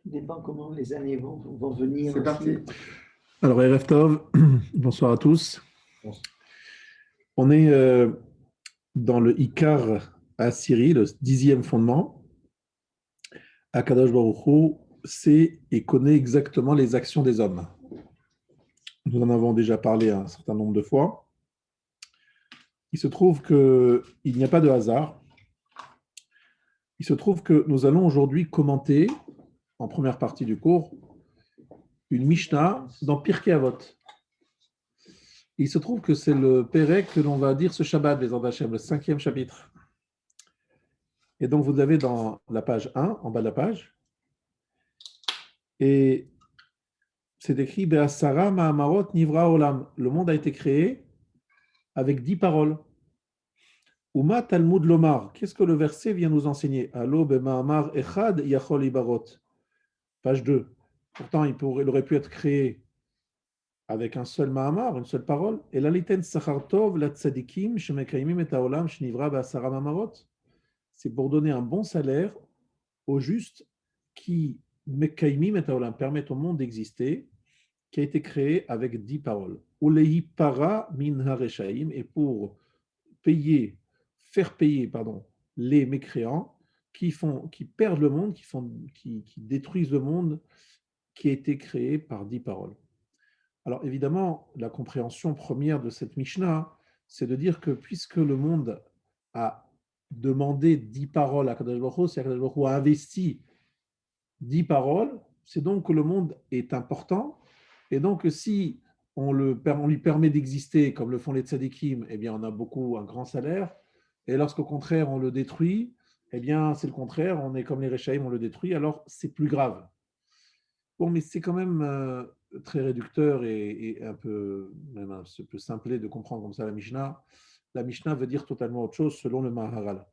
Tout dépend comment les années vont venir C'est aussi. parti. Alors, Erev Tov, bonsoir à tous. Bon. On est dans le Ikar à Syrie, le 10e fondement. Akadosh Baruch Hu sait et connaît exactement les actions des hommes. Nous en avons déjà parlé un certain nombre de fois. Il se trouve qu'il n'y a pas de hasard. Il se trouve que nous allons aujourd'hui commenter, en première partie du cours, une Mishnah dans Pirkei Avot. Il se trouve que c'est le Pérec que l'on va dire ce Shabbat, les Hashem, le 5e chapitre. Et donc, vous avez dans la page 1, en bas de la page, et c'est écrit Be'asara ma'amarot nivra olam. Le monde a été créé avec 10 paroles. Uma Talmud lomar. Qu'est-ce que le verset vient nous enseigner? Allo be'ma'amar echad yachol ibarot. Page 2. Pourtant, il aurait pu être créé avec un seul ma'amar, une seule parole. Et l'aliten sachar tov la tzadikim shemekaimim et haolam shnivra be'asara ma'amarot. C'est pour donner un bon salaire aux justes qui mekaimim et haolam permettent au monde d'exister, qui a été créé avec 10 paroles. Ulei para min hareshaim, et pour payer, faire payer, les mécréants qui perdent le monde, qui détruisent le monde, qui a été créé par 10 paroles. Alors évidemment, la compréhension première de cette Mishnah, c'est de dire que puisque le monde a demandé 10 paroles à Kadosh Baruch Hu, c'est Kadosh Baruch Hu a investi 10 paroles, c'est donc que le monde est important. Et donc, si on lui permet d'exister comme le font les tzadikim, eh bien, on a un grand salaire. Et lorsqu'au contraire, on le détruit, eh bien, c'est le contraire. On est comme les Rechaïm, on le détruit. Alors, c'est plus grave. Bon, mais c'est quand même très réducteur et un peu, même un peu simplé de comprendre comme ça la Mishnah. La Mishnah veut dire totalement autre chose selon le Maharal.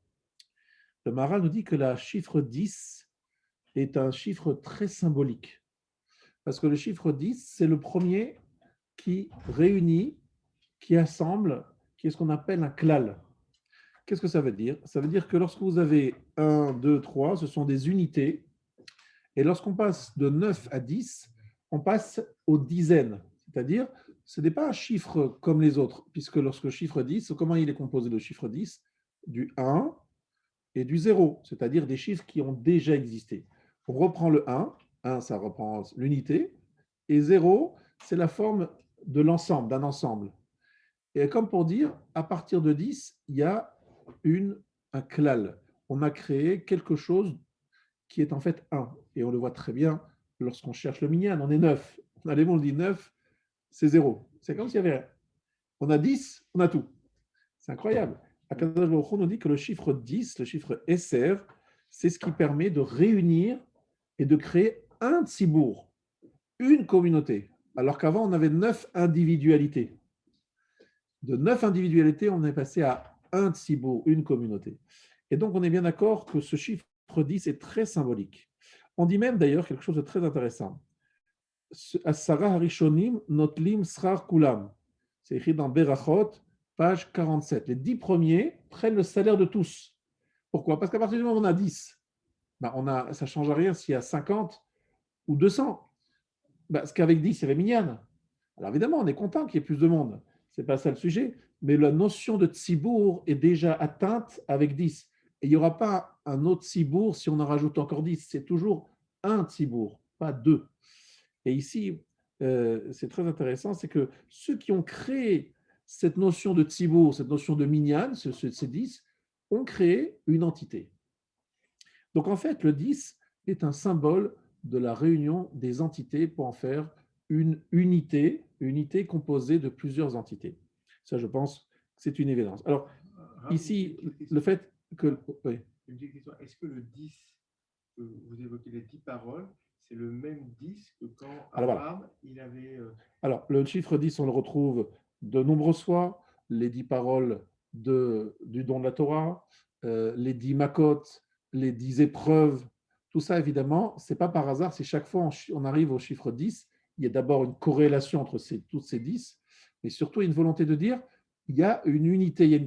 Le Maharal nous dit que la chiffre 10 est un chiffre très symbolique. Parce que le chiffre 10, c'est le premier qui réunit, qui assemble, qui est ce qu'on appelle un klal. Qu'est-ce que ça veut dire? Ça veut dire que lorsque vous avez 1, 2, 3, ce sont des unités. Et lorsqu'on passe de 9 à 10, on passe aux dizaines. C'est-à-dire, ce n'est pas un chiffre comme les autres, puisque lorsque le chiffre 10, comment il est composé le chiffre 10? Du 1 et du 0, c'est-à-dire des chiffres qui ont déjà existé. On reprend le 1, 1 ça reprend l'unité, et 0, c'est la forme de l'ensemble, d'un ensemble. Et comme pour dire, à partir de 10, il y a un klal. On a créé quelque chose qui est en fait 1. Et on le voit très bien lorsqu'on cherche le minyan, on est 9. On a les mots, on dit 9, c'est 0. C'est comme s'il y avait rien. On a 10, on a tout. C'est incroyable. Akadosh Baruch Hu nous dit que le chiffre 10, le chiffre Esser, c'est ce qui permet de réunir et de créer un tzibour, une communauté. Alors qu'avant, on avait 9 individualités. De 9 individualités, on est passé à un tzibour, une communauté. Et donc, on est bien d'accord que ce chiffre 10 est très symbolique. On dit même d'ailleurs quelque chose de très intéressant. Asara Harishonim Notlim Srar Kulam. C'est écrit dans Berachot, page 47. Les 10 premiers prennent le salaire de tous. Pourquoi? Parce qu'à partir du moment où on a 10, ça ne change rien s'il y a 50 ou 200. Parce qu'avec 10, il y avait Minyan. Alors évidemment, on est content qu'il y ait plus de monde. Ce n'est pas ça le sujet. Mais la notion de tzibour est déjà atteinte avec 10. Et il n'y aura pas un autre tzibour si on en rajoute encore 10. C'est toujours un tzibour, pas deux. Et ici, c'est très intéressant, c'est que ceux qui ont créé cette notion de tzibour, cette notion de minyan, ces 10, ont créé une entité. Donc en fait, le 10 est un symbole de la réunion des entités pour en faire une unité composée de plusieurs entités. Ça, je pense que c'est une évidence. Alors, ici, le fait que... Oui. Une petite question. Est-ce que le 10, que vous évoquez les 10 paroles, c'est le même 10 que quand Abraham, voilà, il avait... Alors, le chiffre 10, on le retrouve de nombreuses fois, les 10 paroles du don de la Torah, les 10 makot, les 10 épreuves, tout ça, évidemment, ce n'est pas par hasard, si chaque fois on arrive au chiffre 10, il y a d'abord une corrélation entre toutes ces 10, mais surtout une volonté de dire, il y a une unité,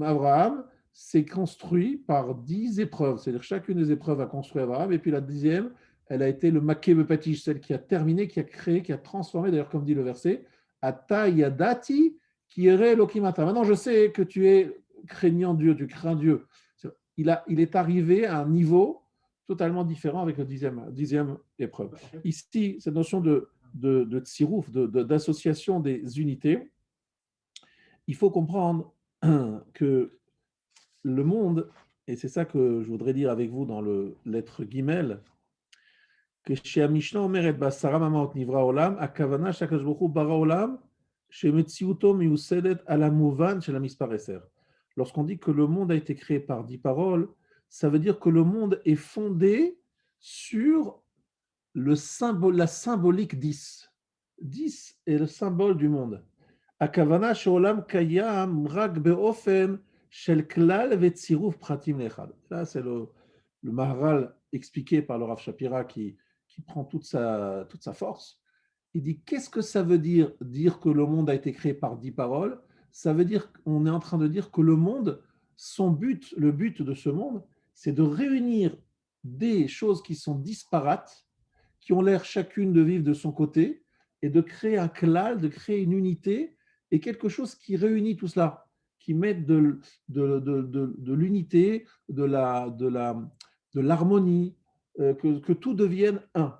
Abraham s'est construit par 10 épreuves, c'est-à-dire chacune des épreuves a construit Abraham, et puis la 10e, elle a été le maké bepatish, celle qui a terminé, qui a créé, qui a transformé, d'ailleurs, comme dit le verset, Ata yadati qui irait Lokimata. Maintenant, je sais que tu es craignant Dieu, tu crains Dieu. Il est arrivé à un niveau totalement différent avec le dixième épreuve. Ici, cette notion de tsirouf, d'association des unités, il faut comprendre que le monde, et c'est ça que je voudrais dire avec vous dans le lettre Gimel, que chez Mishnah Omeret Basara Mamaot Nivra Olam, Akavana Shakadosh Baruch Hu Bara Olam, chez Metziuto Miusedet Alamuvan chez la Mispareser. Lorsqu'on dit que le monde a été créé par 10 paroles, ça veut dire que le monde est fondé sur la symbolique 10. 10 est le symbole du monde. Akavana Sheolam Kayam Rak Beofen Shel Klal Vetziruf Pratim Lechad. Ça, c'est le Maharal expliqué par le Rav Shapira qui prend toute sa force. Il dit, qu'est-ce que ça veut dire que le monde a été créé par 10 paroles? Ça veut dire qu'on est en train de dire que le monde, le but de ce monde, c'est de réunir des choses qui sont disparates, qui ont l'air chacune de vivre de son côté, et de créer un klal, de créer une unité, et quelque chose qui réunit tout cela, qui met de l'unité, de l'harmonie, que tout devienne un.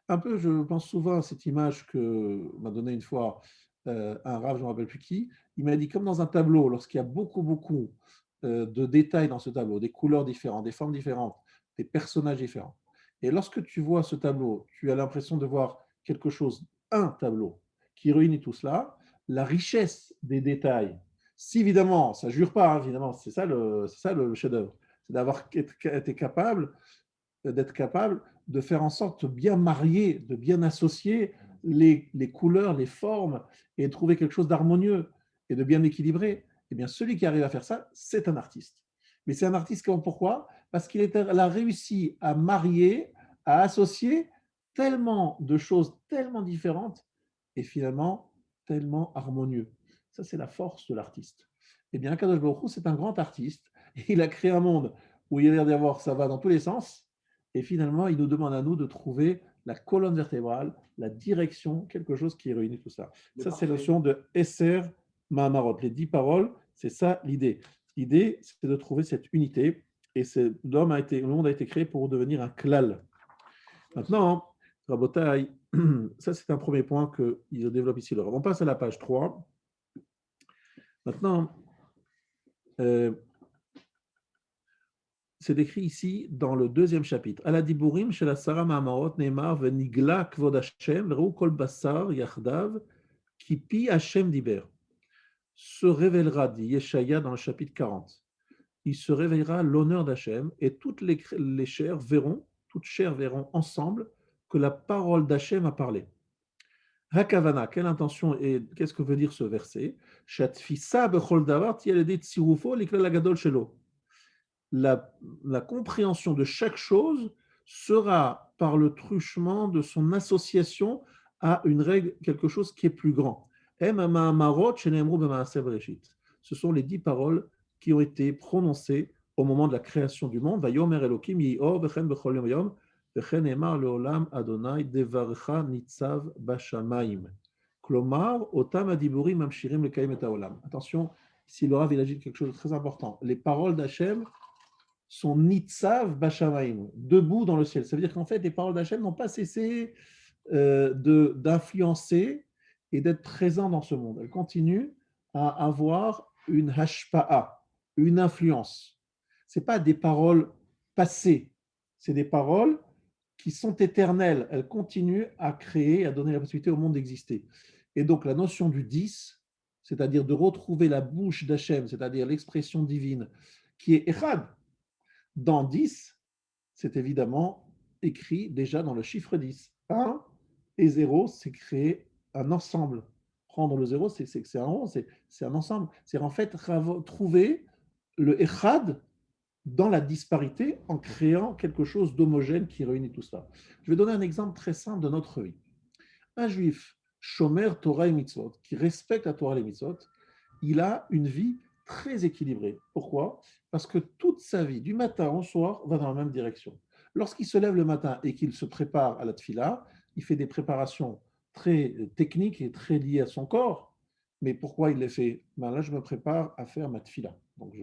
Un peu, je pense souvent à cette image que m'a donnée une fois un rav, je ne me rappelle plus qui. Il m'a dit, comme dans un tableau, lorsqu'il y a beaucoup de détails dans ce tableau, des couleurs différentes, des formes différentes, des personnages différents. Et lorsque tu vois ce tableau, tu as l'impression de voir quelque chose, un tableau, qui réunit tout cela, la richesse des détails. Si évidemment, ça ne jure pas, hein, évidemment, c'est ça le chef-d'œuvre, c'est d'être capable de faire en sorte de bien marier, de bien associer les couleurs, les formes, et de trouver quelque chose d'harmonieux et de bien équilibré. Eh bien, celui qui arrive à faire ça, c'est un artiste. Mais c'est un artiste pourquoi? Parce qu'il a réussi à marier, à associer tellement de choses tellement différentes et finalement tellement harmonieux. Ça, c'est la force de l'artiste. Eh bien, Kadosh Baruch Hu, c'est un grand artiste. Il a créé un monde où il a l'air d'avoir, ça va dans tous les sens. Et finalement, il nous demande à nous de trouver la colonne vertébrale, la direction, quelque chose qui réunit tout ça. Ça, c'est la notion de Esser Mahamarot. Les 10 paroles, c'est ça l'idée. L'idée, c'est de trouver cette unité. Et le monde a été créé pour devenir un klal. Maintenant, Rabotai, ça c'est un premier point qu'il développe ici. On passe à la page 3. Maintenant, c'est décrit ici dans le deuxième chapitre. Ala diburim shel asara ma'amarot ne'emar venigla kvod Hashem veru kol basar yachdav ki pi Hashem diber. Se révélera, dit Yeshaya dans le chapitre 40. Il se révélera l'honneur d'Hachem et toutes les chairs verront, toutes chairs verront ensemble que la parole d'Hachem a parlé. Hakavana, quelle intention et qu'est-ce que veut dire ce verset? Shatfisa bechol davar tielede tsirufo liklal agadol shelo. La compréhension de chaque chose sera par le truchement de son association à une règle, quelque chose qui est plus grand. Ce sont les 10 paroles qui ont été prononcées au moment de la création du monde. Vayomer Elokim yi'or v'chen b'chol yom yom v'chen emar le'olam Adonai devarecha nitzav b'shamayim. Klomar otam adiburim mamshirim lekayim et haolam. Attention, ici le Rav il agit quelque chose de très important. Les paroles d'Hachem sont nitzav b'shamayim, debout dans le ciel. Ça veut dire qu'en fait, les paroles d'Hachem n'ont pas cessé d'influencer et d'être présents dans ce monde. Elles continuent à avoir une hashpa'a, une influence. Ce n'est pas des paroles passées, c'est des paroles qui sont éternelles. Elles continuent à créer, à donner la possibilité au monde d'exister. Et donc la notion du 10, c'est-à-dire de retrouver la bouche d'Hachem, c'est-à-dire l'expression divine, qui est echad, dans 10, c'est évidemment écrit déjà dans le chiffre 10. 1 et 0, c'est créer un ensemble. Prendre le 0, c'est un rond, c'est un ensemble. C'est en fait trouver le echad dans la disparité en créant quelque chose d'homogène qui réunit tout ça. Je vais donner un exemple très simple de notre vie. Un juif, shomer Torah et mitzvot, qui respecte la Torah et les mitzvot, il a une vie très équilibrée. Pourquoi? Parce que toute sa vie, du matin au soir, va dans la même direction. lorsqu'il se lève le matin et qu'il se prépare à la tfila, il fait des préparations très techniques et très liées à son corps. Mais pourquoi il les fait? Ben là, je me prépare à faire ma tfila. Donc,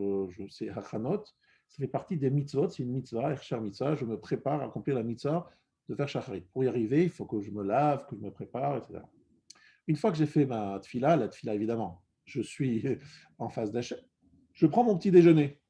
c'est hachanot, ça fait partie des mitzvot, c'est une mitzvah, ercher mitzvah, je me prépare à accomplir la mitzvah de faire shacharit. Pour y arriver, il faut que je me lave, que je me prépare, etc. Une fois que j'ai fait ma tfila, la tfila évidemment, je suis en face d'Hachem, je prends mon petit déjeuner.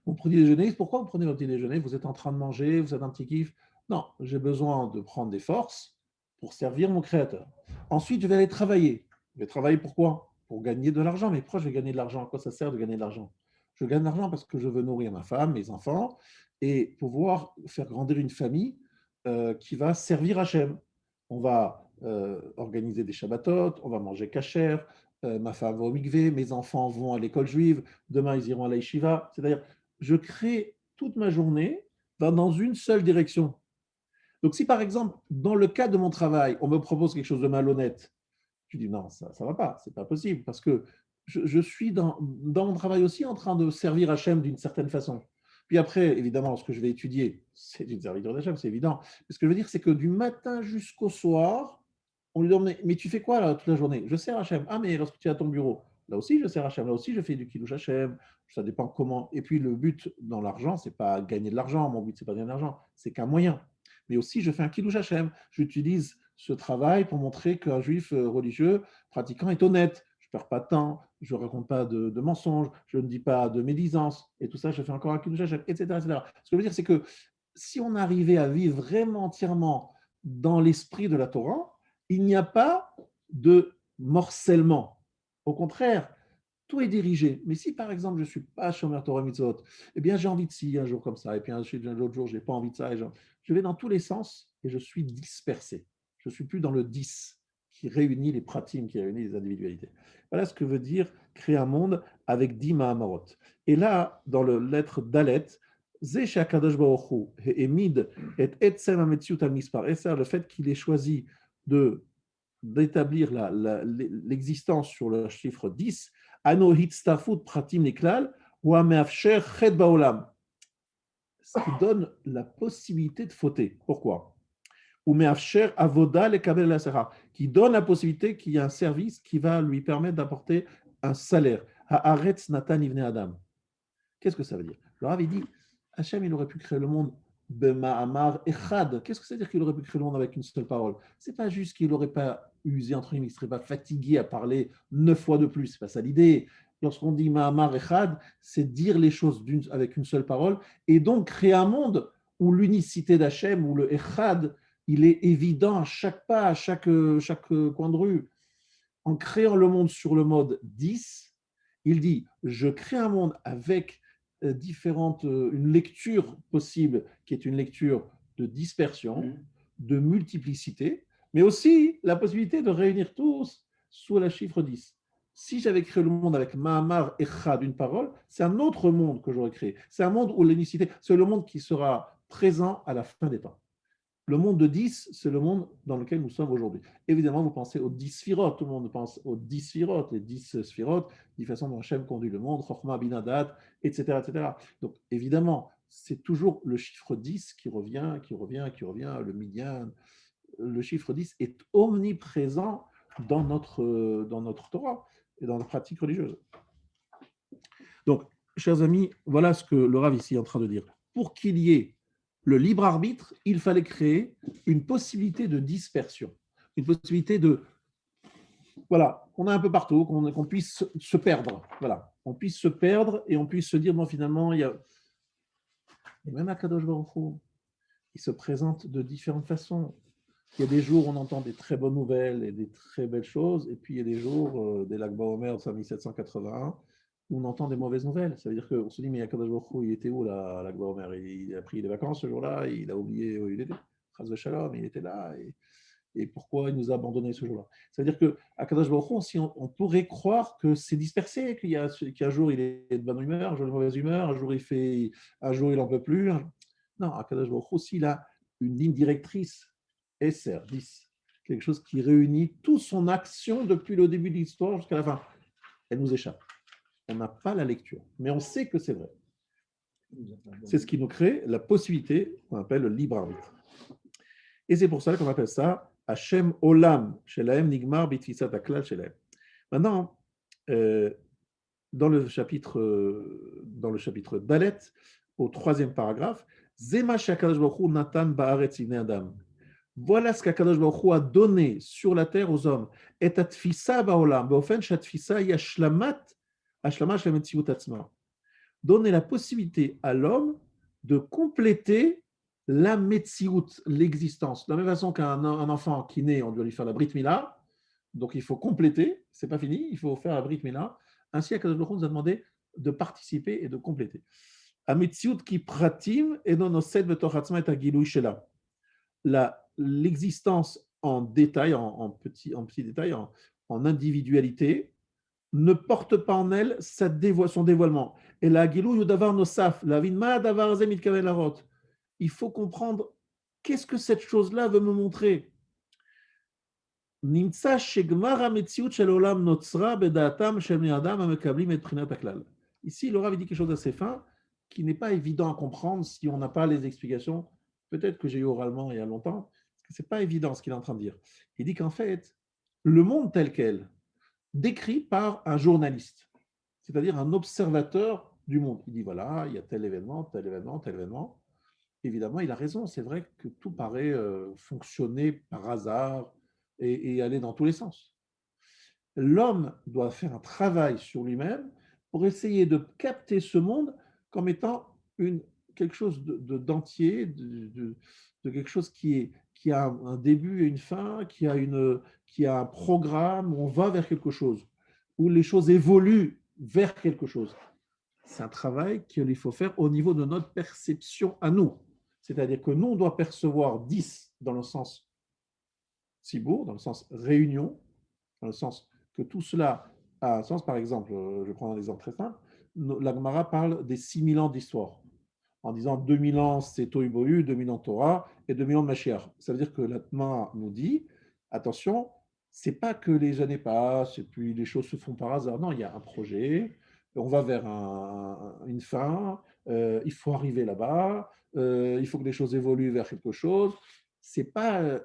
Mon petit déjeuner, pourquoi vous prenez votre petit déjeuner? Vous êtes en train de manger, vous êtes un petit kiff? Non, j'ai besoin de prendre des forces pour servir mon créateur. Ensuite, je vais aller travailler. Je vais travailler pourquoi? Pour gagner de l'argent. Mais pourquoi je vais gagner de l'argent? À quoi ça sert de gagner de l'argent? Je gagne de l'argent parce que je veux nourrir ma femme, mes enfants, et pouvoir faire grandir une famille qui va servir Hachem. On va organiser des Shabbatot, on va manger kasher, ma femme va au mikvé, mes enfants vont à l'école juive, demain ils iront à la yeshiva. C'est-à-dire, je crée toute ma journée dans une seule direction. Donc, si par exemple, dans le cas de mon travail, on me propose quelque chose de malhonnête, je dis non, ça ne va pas, c'est pas possible, parce que je suis dans mon travail aussi en train de servir Hachem d'une certaine façon. Puis après, évidemment, ce que je vais étudier, c'est une serviteur d'Hachem, c'est évident. Mais ce que je veux dire, c'est que du matin jusqu'au soir, on lui demande, mais tu fais quoi là toute la journée? Je sers Hachem. Ah, mais lorsque tu es à ton bureau, là aussi je sers Hachem, là aussi je fais du kiddush Hachem, ça dépend comment. Et puis le but dans l'argent, c'est pas gagner de l'argent, mon but c'est pas gagner de l'argent, c'est qu'un moyen. Mais aussi je fais un kiddush Hachem, j'utilise ce travail pour montrer qu'un juif religieux pratiquant est honnête. Je ne perds pas de temps, je ne raconte pas de mensonges, je ne dis pas de médisance, et tout ça, je fais encore un kiddush Hachem, etc., etc. Ce que je veux dire, c'est que si on arrivait à vivre vraiment entièrement dans l'esprit de la Torah, il n'y a pas de morcellement. Au contraire, tout est dirigé. Mais si par exemple je ne suis pas Shomer Torah Mitzvot, eh bien j'ai envie de ci un jour comme ça, et puis l'autre jour je n'ai pas envie de ça, et je vais dans tous les sens et je suis dispersé. Je ne suis plus dans le 10 qui réunit les pratiques, qui réunit les individualités. Voilà ce que veut dire créer un monde avec 10 Mahamarot. Et là, dans le lettre Dalet, le fait qu'il ait choisi d'établir l'existence sur le chiffre 10, Ano Hitstafut Pratim Niklal, ou Ameafsher Chet Baolam, ce qui donne la possibilité de fauter. Pourquoi? Ou Meafsher Avoda le Kabel la Sera, qui donne la possibilité qu'il y ait un service qui va lui permettre d'apporter un salaire. Haaretz Natan Ivne Adam. Qu'est-ce que ça veut dire? Le Rav dit, Hachem, il aurait pu créer le monde Bema'amar Echad. Qu'est-ce que ça veut dire qu'il aurait pu créer le monde avec une seule parole? C'est pas juste qu'il n'aurait pas usé, entre guillemets, il ne serait pas fatigué à parler 9 fois de plus. C'est pas ça l'idée. Lorsqu'on dit Ma'amar Echad, c'est dire les choses avec une seule parole et donc créer un monde où l'unicité d'Hachem, où le Echad, il est évident à chaque pas, à chaque coin de rue. En créant le monde sur le mode 10, il dit, je crée un monde avec une lecture possible, qui est une lecture de dispersion, de multiplicité, mais aussi la possibilité de réunir tous sous la chiffre 10. Si j'avais créé le monde avec Mahamar Echad, une parole, c'est un autre monde que j'aurais créé. C'est un monde où l'unicité, c'est le monde qui sera présent à la fin des temps. Le monde de 10, c'est le monde dans lequel nous sommes aujourd'hui. Évidemment, vous pensez aux 10 sphirotes, tout le monde pense aux 10 sphirotes, les 10 sphirotes, de façon dont Hachem conduit le monde, Chochma, Binadat, etc., etc. Donc, évidemment, c'est toujours le chiffre 10 qui revient, le Midian. Le chiffre 10 est omniprésent dans notre Torah et dans la pratique religieuse. Donc, chers amis, voilà ce que le Rav ici est en train de dire. Pour qu'il y ait le libre arbitre, il fallait créer une possibilité de dispersion, une possibilité de, voilà, qu'on a un peu partout, qu'on puisse se perdre, voilà, on puisse se perdre et on puisse se dire, bon, finalement, il y a, et même Akadosh Baruch Hu, il se présente de différentes façons. Il y a des jours où on entend des très bonnes nouvelles et des très belles choses, et puis il y a des jours, des Lag BaOmer de 1781, où on entend des mauvaises nouvelles. Ça veut dire qu'on se dit, mais Akadosh Baruch Hu, il était où là, Lag BaOmer? Il a pris des vacances ce jour-là, il a oublié où il était. Chas v'shalom, il était là, et pourquoi il nous a abandonnés ce jour-là? Ça veut dire qu'Akadosh Baruch Hu, si on pourrait croire que c'est dispersé, qu'un jour il est de bonne humeur, un jour de mauvaise humeur, un jour il n'en peut plus. Non, Akadosh Baruch Hu, s'il a une ligne directrice, SR 10, quelque chose qui réunit toute son action depuis le début de l'histoire jusqu'à la fin. Elle nous échappe. On n'a pas la lecture, mais on sait que c'est vrai. C'est ce qui nous crée la possibilité qu'on appelle le libre arbitre. Et c'est pour ça qu'on appelle ça Hashem Olam Shelaem Nigmar Bitfisat Aklal Shelaem. Maintenant, dans le chapitre Dalet, au 3e paragraphe, Zema Shakadosh Baruch Hu Natan Baaretz Ibnei Adam. Voilà ce qu'Akadosh Baruch Hu a donné sur la terre aux hommes. Et atfisa baolam, beofen shatfisa yashlamat, ashlama shlemetziut atzma. Donner la possibilité à l'homme de compléter la metziut, l'existence. De la même façon qu'un enfant qui naît, on doit lui faire la brit mila, donc il faut compléter, c'est pas fini, il faut faire la brit mila. Ainsi, Akadosh Baruch Hu nous a demandé de participer et de compléter. A metziut ki pratim et non osed betoch atzma et agilui shela. L'existence en détail, en petit détail, en individualité, ne porte pas en elle son dévoilement. Et la gilou yudavar nosaf, la vinma davar zem itkaven larot. Il faut comprendre qu'est-ce que cette chose-là veut me montrer. Nimtsa shegmar hametziut shel olam notzra bedaatam shel bnei adam hamekablim et prinat haklal. Ici, le Rav dit quelque chose d'assez fin, qui n'est pas évident à comprendre si on n'a pas les explications. Peut-être que j'ai eu oralement il y a longtemps. Ce n'est pas évident ce qu'il est en train de dire. Il dit qu'en fait, le monde tel quel, décrit par un journaliste, c'est-à-dire un observateur du monde. Il dit voilà, il y a tel événement, tel événement, tel événement. Évidemment, il a raison. C'est vrai que tout paraît fonctionner par hasard et aller dans tous les sens. L'homme doit faire un travail sur lui-même pour essayer de capter ce monde comme étant quelque chose d'entier, de quelque chose qui a un début et une fin, qui a un programme, où on va vers quelque chose, où les choses évoluent vers quelque chose. C'est un travail qu'il faut faire au niveau de notre perception à nous. C'est-à-dire que nous, on doit percevoir 10 dans le sens Tzibour, dans le sens réunion, dans le sens que tout cela a un sens. Par exemple, je prends un exemple très simple, la Gemara parle des 6000 ans d'histoire, en disant 2000 ans c'est Tohu Bohu, 2000 ans Torah et 2000 ans de Mashiach. Ça veut dire que la Gemara nous dit, attention, c'est pas que les années passent et puis les choses se font par hasard. Non, il y a un projet, on va vers une fin, il faut arriver là-bas, il faut que les choses évoluent vers quelque chose. C'est pas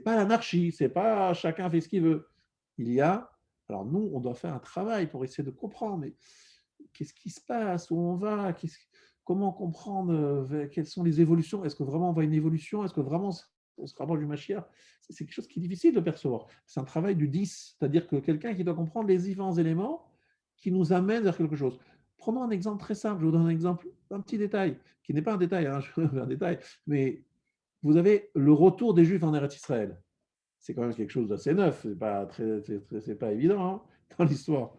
l'anarchie, c'est pas chacun fait ce qu'il veut. Alors nous, on doit faire un travail pour essayer de comprendre, mais qu'est-ce qui se passe, où on va, comment comprendre quelles sont les évolutions, est-ce que vraiment on va à une évolution, est-ce que vraiment on se rapproche du Mashiach? C'est quelque chose qui est difficile de percevoir. C'est un travail du 10, c'est-à-dire que quelqu'un qui doit comprendre les différents éléments qui nous amènent vers quelque chose. Prenons un exemple très simple, je vous donne un exemple, un petit détail, qui n'est pas un détail, un détail, mais vous avez le retour des Juifs en Eretz Israël. C'est quand même quelque chose d'assez neuf, c'est pas évident hein, dans l'histoire.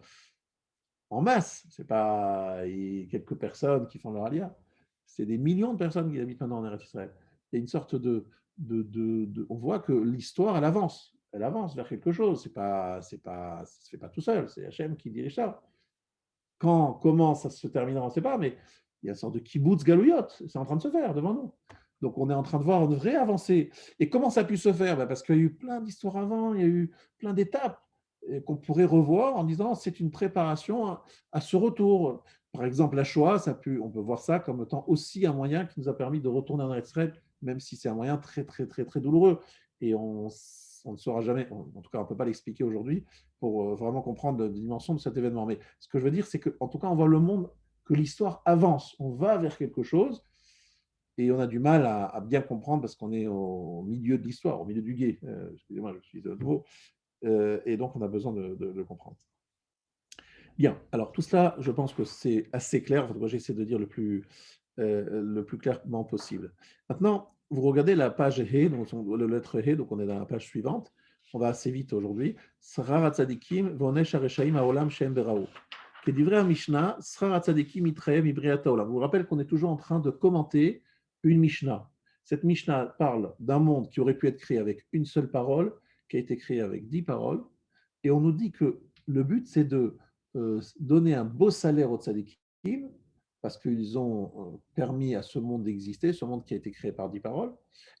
En masse, c'est pas quelques personnes qui font leur alia, c'est des millions de personnes qui habitent maintenant en Eretz Israël. Il y a une sorte on voit que l'histoire, elle avance vers quelque chose. Ça se fait pas tout seul, c'est Hachem qui dirige ça. Comment ça se terminera, on ne sait pas, mais il y a une sorte de kibbutz galouyot, c'est en train de se faire devant nous. Donc on est en train de voir une vraie avancée. Et comment ça a pu se faire? Parce qu'il y a eu plein d'histoires avant, il y a eu plein d'étapes qu'on pourrait revoir en disant c'est une préparation à ce retour. Par exemple, la Shoah, on peut voir ça comme étant aussi un moyen qui nous a permis de retourner en Israël, même si c'est un moyen très, très, très, très douloureux. Et on ne saura jamais, en tout cas, on ne peut pas l'expliquer aujourd'hui pour vraiment comprendre la dimension de cet événement. Mais ce que je veux dire, c'est qu'en tout cas, on voit le monde, que l'histoire avance, on va vers quelque chose, et on a du mal à bien comprendre parce qu'on est au milieu de l'histoire, au milieu du gué. Excusez-moi, je suis de nouveau. Et donc, on a besoin de comprendre. Bien, alors tout cela, je pense que c'est assez clair. Moi, j'essaie de dire le plus clairement possible. Maintenant, vous regardez la page He, donc la lettre He, donc on est dans la page suivante. On va assez vite aujourd'hui. Srar hatzadikim vonesh hareshaim haolam shem berao. Kedivre Mishnah, Srar hatzadikim itreem ibriata olam. Je vous rappelle qu'on est toujours en train de commenter une Mishnah. Cette Mishnah parle d'un monde qui aurait pu être créé avec une seule parole, qui a été créé avec 10 paroles. Et on nous dit que le but, c'est de donner un beau salaire aux tzadikim, parce qu'ils ont permis à ce monde d'exister, ce monde qui a été créé par 10 paroles,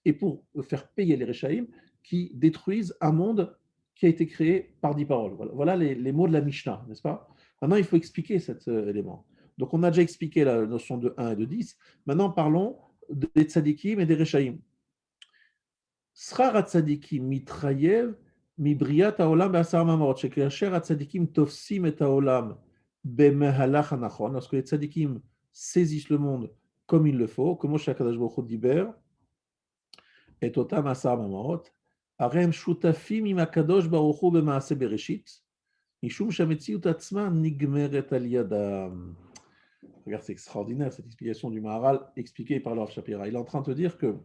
et pour faire payer les Réchaïm qui détruisent un monde qui a été créé par 10 paroles. Voilà les mots de la Mishnah, n'est-ce pas? Maintenant, il faut expliquer cet élément. Donc, on a déjà expliqué la notion de 1 et de 10. Maintenant, parlons des tzadikim et des rechaim. Srar hatzadikim mitrayev mibriat haolam be'asar mamorot. Shekasher hatzadikim tofsim et haolam bemehalach hanachon. Lorsque les tzadikim saisissent le monde comme il le faut, comme Moshe HaKadosh Baruch Hu diber, et otam asar mamorot, arem shutafim im HaKadosh Baruch Hu b'maaseh bereshit, mishum shametziut atzma nigmeret al yadam. Regarde, c'est extraordinaire cette explication du Maharal expliquée par Rav Shapira. Il est en train de te dire que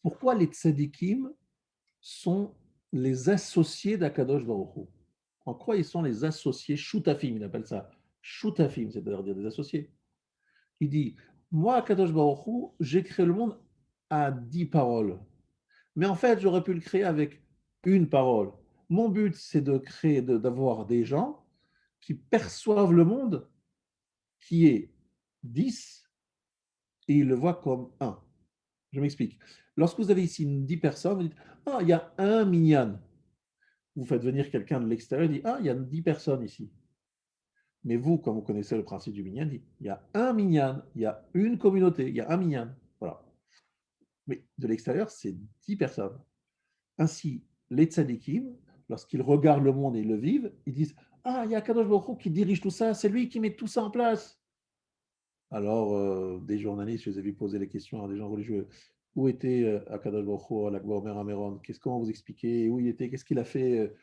pourquoi les tzadikim sont les associés d'Akadosh Baruch Hu. En quoi ils sont les associés shutafim, il appelle ça shutafim, c'est-à-dire des associés. Il dit, moi, Akadosh Baruch Hu, j'ai créé le monde à 10 paroles. Mais en fait, j'aurais pu le créer avec une parole. Mon but, c'est de créer, d'avoir des gens qui perçoivent le monde qui est 10 et ils le voient comme 1. Je m'explique. Lorsque vous avez ici 10 personnes, vous dites, ah, il y a un minyan. Vous faites venir quelqu'un de l'extérieur et dit, ah, il y a 10 personnes ici. Mais vous, comme vous connaissez le principe du minyan, il y a un minyan, il y a une communauté, il y a un minyan. Voilà. Mais de l'extérieur, c'est 10 personnes. Ainsi, les tzadikim, lorsqu'ils regardent le monde et ils le vivent, ils disent, ah, il y a Kadosh Baruch Hu qui dirige tout ça, c'est lui qui met tout ça en place. Alors, des journalistes, je les ai vus poser les questions à des gens religieux. Où était Akadosh Baruch Hu, l'Akbar Omer Ameron? Comment vous expliquez? Où il était? Qu'est-ce qu'il a fait?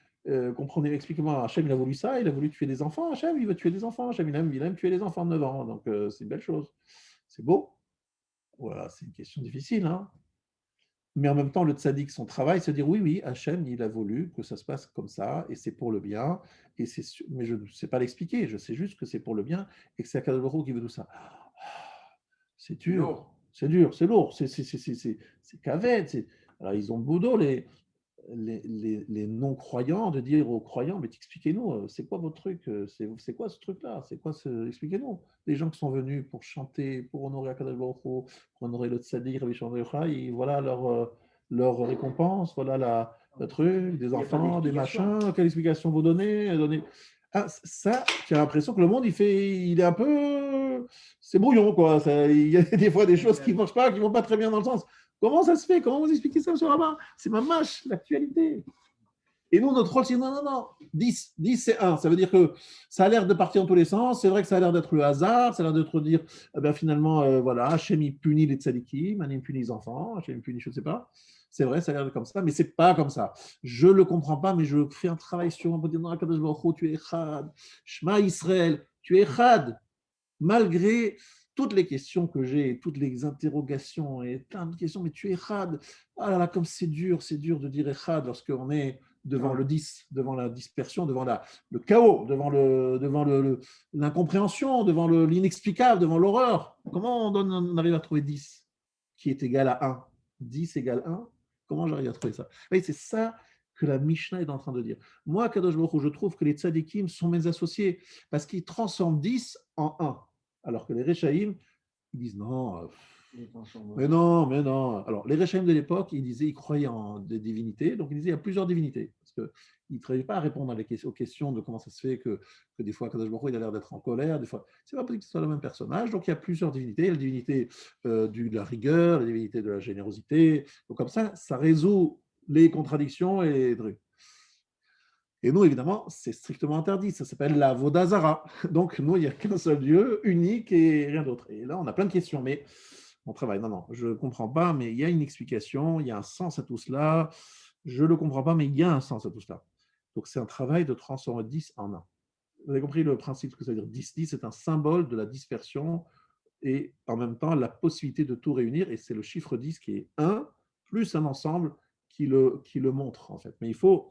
Comprenez, expliquez-moi. Hachem, il a voulu ça, il a voulu tuer des enfants. Hachem, il veut tuer des enfants. Hachem, il aime tuer les enfants de 9 ans. Donc, c'est une belle chose. C'est beau. Voilà, c'est une question difficile. Hein, mais en même temps, le tzaddik, son travail, c'est de dire oui, Hachem, il a voulu que ça se passe comme ça, et c'est pour le bien. Et mais je ne sais pas l'expliquer. Je sais juste que c'est pour le bien et que c'est Akadosh Baruch Hu qui veut tout ça. C'est dur, c'est dur, c'est lourd, c'est cavette. Alors, ils ont le boulot, les non-croyants, de dire aux croyants, mais expliquez-nous, c'est quoi votre truc? C'est quoi ce truc-là? Expliquez-nous. Les gens qui sont venus pour chanter, pour honorer Akadosh Baruch Hu, pour honorer le tzaddik, Rabbi Shimon Bar Yochai, voilà leur récompense, voilà le truc, des enfants, des machins, quelle explication vous donnez? Ah, ça, j'ai l'impression que le monde, il est un peu... C'est brouillon, quoi. Il y a des fois des choses qui ne marchent pas, qui ne vont pas très bien dans le sens. Comment ça se fait? Comment vous expliquez ça, M. Rabbin? C'est ma mâche, l'actualité. Et nous, notre rôle, c'est non. 10, c'est 1. Ça veut dire que ça a l'air de partir dans tous les sens. C'est vrai que ça a l'air d'être le hasard. Ça a l'air d'être dire, finalement, voilà, Hachem, il punit les tzadikim, Hachem, il punit les enfants, Hachem, il punit, je ne sais pas. C'est vrai, ça a l'air comme ça, mais ce n'est pas comme ça. Je ne le comprends pas, mais je fais un travail sur moi pour dire non, Akadosh Baruch Hu, tu es Echad. Shema Israël, tu es Echad. Malgré toutes les questions que j'ai, toutes les interrogations et plein de questions, mais tu es Echad. Ah là là, comme c'est dur de dire Echad lorsqu'on est devant le 10, devant la dispersion, devant le chaos, devant l'incompréhension, devant l'inexplicable, devant l'horreur. Comment on arrive à trouver 10 qui est égal à 1? 10 égale 1? Comment j'arrive à trouver ça? Oui, c'est ça que la Mishnah est en train de dire. Moi, Kadosh Baruch Hu, je trouve que les tzadikim sont mes associés parce qu'ils transforment 10 en 1. Alors que les Rechaïm, ils disent non, mais non. Alors, les Rechaïm de l'époque, ils croyaient en des divinités, donc ils disaient il y a plusieurs divinités. Parce qu'ils ne travaillaient pas à répondre aux questions de comment ça se fait que des fois, Kadosh Baruch Hu, il a l'air d'être en colère, des fois, c'est pas possible que ce soit le même personnage. Donc, il y a plusieurs divinités. La divinité de la rigueur, la divinité de la générosité. Donc, comme ça résout les contradictions et les trucs. Et nous, évidemment, c'est strictement interdit. Ça s'appelle la Vodazara. Donc, nous, il n'y a qu'un seul Dieu, unique et rien d'autre. Et là, on a plein de questions, mais on travaille. Non, je ne comprends pas, mais il y a une explication, il y a un sens à tout cela. Je ne le comprends pas, mais il y a un sens à tout cela. Donc, c'est un travail de transformer 10 en 1. Vous avez compris le principe, ce que ça veut dire 10. 10, c'est un symbole de la dispersion et en même temps, la possibilité de tout réunir. Et c'est le chiffre 10 qui est 1 plus un ensemble qui le montre, en fait. Mais il faut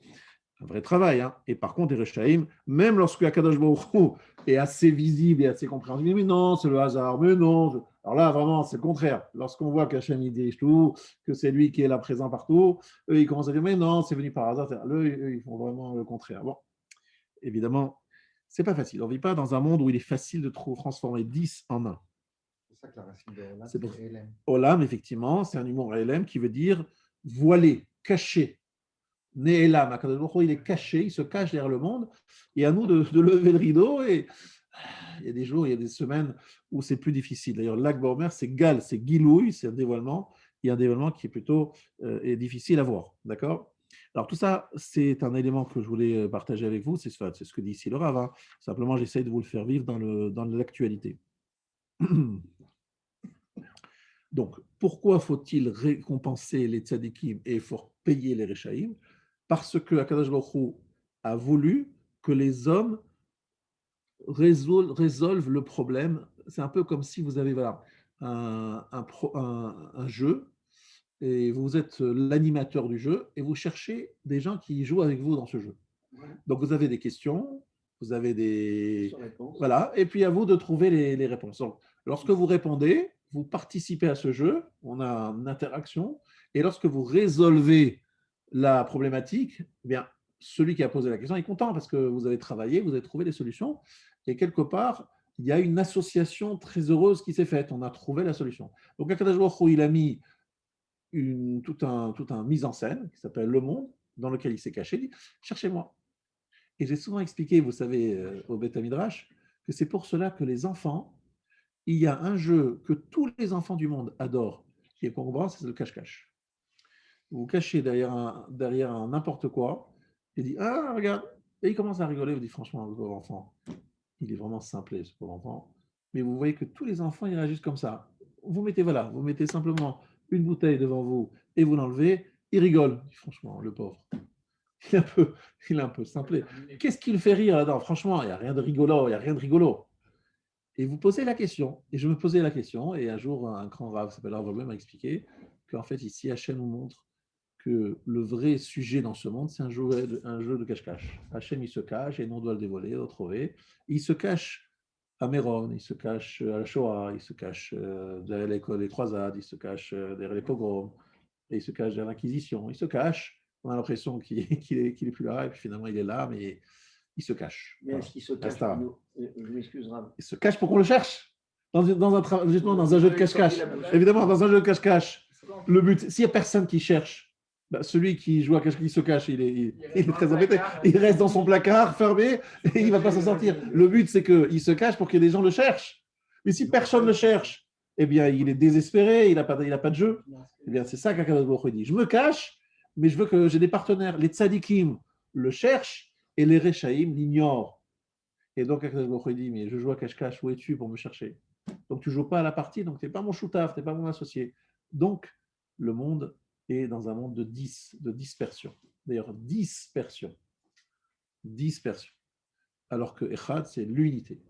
un vrai travail. Hein. Et par contre, les Rechaïm, même lorsque Akadosh Baruch Hu est assez visible et assez compréhensible, mais non, c'est le hasard, mais non. Alors là, vraiment, c'est le contraire. Lorsqu'on voit qu'Hachem il dirige tout, que c'est lui qui est là présent partout, eux, ils commencent à dire, mais non, c'est venu par hasard. Eux, ils font vraiment le contraire. Bon, évidemment, c'est pas facile. On ne vit pas dans un monde où il est facile de transformer 10 en 1. C'est ça que la racine de Olam, c'est Elem. Olam, effectivement, c'est un humour Elem qui veut dire voilé, caché. Ne'elam, il est caché, il se cache derrière le monde, et à nous de lever le rideau et il y a des jours, il y a des semaines où c'est plus difficile. D'ailleurs, Lag Baomer, c'est Gal, c'est Gilouï, c'est un dévoilement. Il y a un dévoilement qui est plutôt est difficile à voir. D'accord? Alors, tout ça, c'est un élément que je voulais partager avec vous. C'est ce que dit ici le Rav, hein. Simplement, j'essaie de vous le faire vivre dans l'actualité. Donc, pourquoi faut-il récompenser les tzadikim et faut payer les rechaïm? Parce que Akadosh Baruch Hu a voulu que les hommes résolvent le problème. C'est un peu comme si vous avez voilà, un jeu et vous êtes l'animateur du jeu et vous cherchez des gens qui jouent avec vous dans ce jeu. Donc, vous avez des questions, vous avez des... Voilà, et puis à vous de trouver les réponses. Donc, lorsque vous répondez, vous participez à ce jeu, on a une interaction, et lorsque vous résolvez la problématique, eh bien, celui qui a posé la question est content parce que vous avez travaillé, vous avez trouvé des solutions, et quelque part, il y a une association très heureuse qui s'est faite, on a trouvé la solution. Donc, Akadosh Baruch Hu, il a mis tout un mise en scène qui s'appelle Le Monde, dans lequel il s'est caché, il dit, cherchez-moi. Et j'ai souvent expliqué, vous savez, au Beth Midrash, que c'est pour cela que les enfants, il y a un jeu que tous les enfants du monde adorent, qui est qu'on comprend, c'est le cache-cache. Vous vous cachez derrière un n'importe quoi, et dit ah, regarde, et il commence à rigoler, vous dites franchement, le pauvre enfant, il est vraiment simplé, ce pauvre enfant. Mais vous voyez que tous les enfants, ils réagissent comme ça. Vous mettez simplement une bouteille devant vous et vous l'enlevez, il rigole. Franchement, le pauvre. Il est un peu simplé. Qu'est-ce qui le fait rire là-dedans? Franchement, il n'y a rien de rigolo, il n'y a rien de rigolo. Et vous posez la question, et je me posais la question, et un jour, un grand rave qui s'appelle Rav Wolbe m'a expliqué qu'en fait, ici, Hachem nous montre que le vrai sujet dans ce monde, c'est un jeu de cache-cache. Hachem, il se cache, et nous, on doit le dévoiler, le retrouver. Il se cache à Méron, il se cache à la Shoah, il se cache derrière les croisades, il se cache derrière les pogroms, et il se cache derrière l'Inquisition, il se cache. On a l'impression qu'il est plus là, et puis finalement il est là, mais il se cache. Mais est-ce qu'il se cache je m'excuserai. Il se cache pour qu'on le cherche. Justement, dans un jeu de cache-cache. Évidemment, dans un jeu de cache-cache, le but, s'il n'y a personne qui cherche, bah, celui qui joue à cache-cache, qui se cache, il est très embêté. Il reste dans son placard, fermé, et il ne va pas s'en sortir. Le but, c'est qu'il se cache pour que des gens le cherchent. Mais si personne ne le cherche, eh bien, il est désespéré, il n'a pas de jeu. Eh bien, c'est ça qu'Akadosh Baruch Hu dit. Je me cache, mais je veux que j'ai des partenaires. Les tzadikim le cherchent et les rechaïm l'ignorent. Et donc, Akadosh Baruch Hu dit, mais je joue à cache-cache, où es-tu pour me chercher? Donc, tu ne joues pas à la partie, donc tu n'es pas mon choutaf, tu n'es pas mon associé. Donc, le monde est dans un monde de dispersion. D'ailleurs, dispersion. Alors que Echad, c'est l'unité.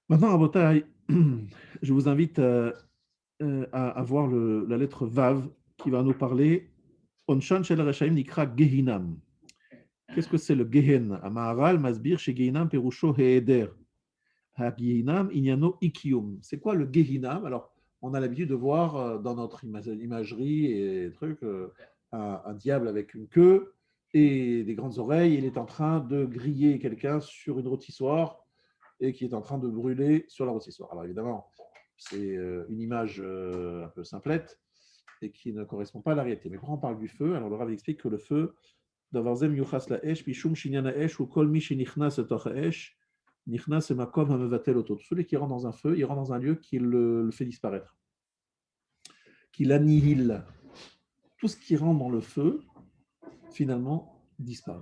Maintenant, à Botaï, je vous invite à voir la lettre Vav qui va nous parler Onshan shel Reshaim nikra Gehinam. Qu'est-ce que c'est le Gehen? Amaharal Masbir chez Gehinam Perusho Heeder. Ha-Gehinam Inyano Ikium. C'est quoi le Gehinam? Alors, on a l'habitude de voir dans notre imagerie et trucs un diable avec une queue et des grandes oreilles. Il est en train de griller quelqu'un sur une rôtissoire et qui est en train de brûler sur la rôtissoire. Alors évidemment, c'est une image un peu simplette et qui ne correspond pas à la réalité. Mais quand on parle du feu, alors le Rav explique que le feu, Davarzem yuchas la esh, mishum shinyan haesh, ou kol mi shenichnas etoch haesh, nichnas makom hamevatel oto. Celui qui rentre dans un feu, il rentre dans un lieu qui le fait disparaître, qui l'annihile. Tout ce qui rentre dans le feu, finalement, disparaît.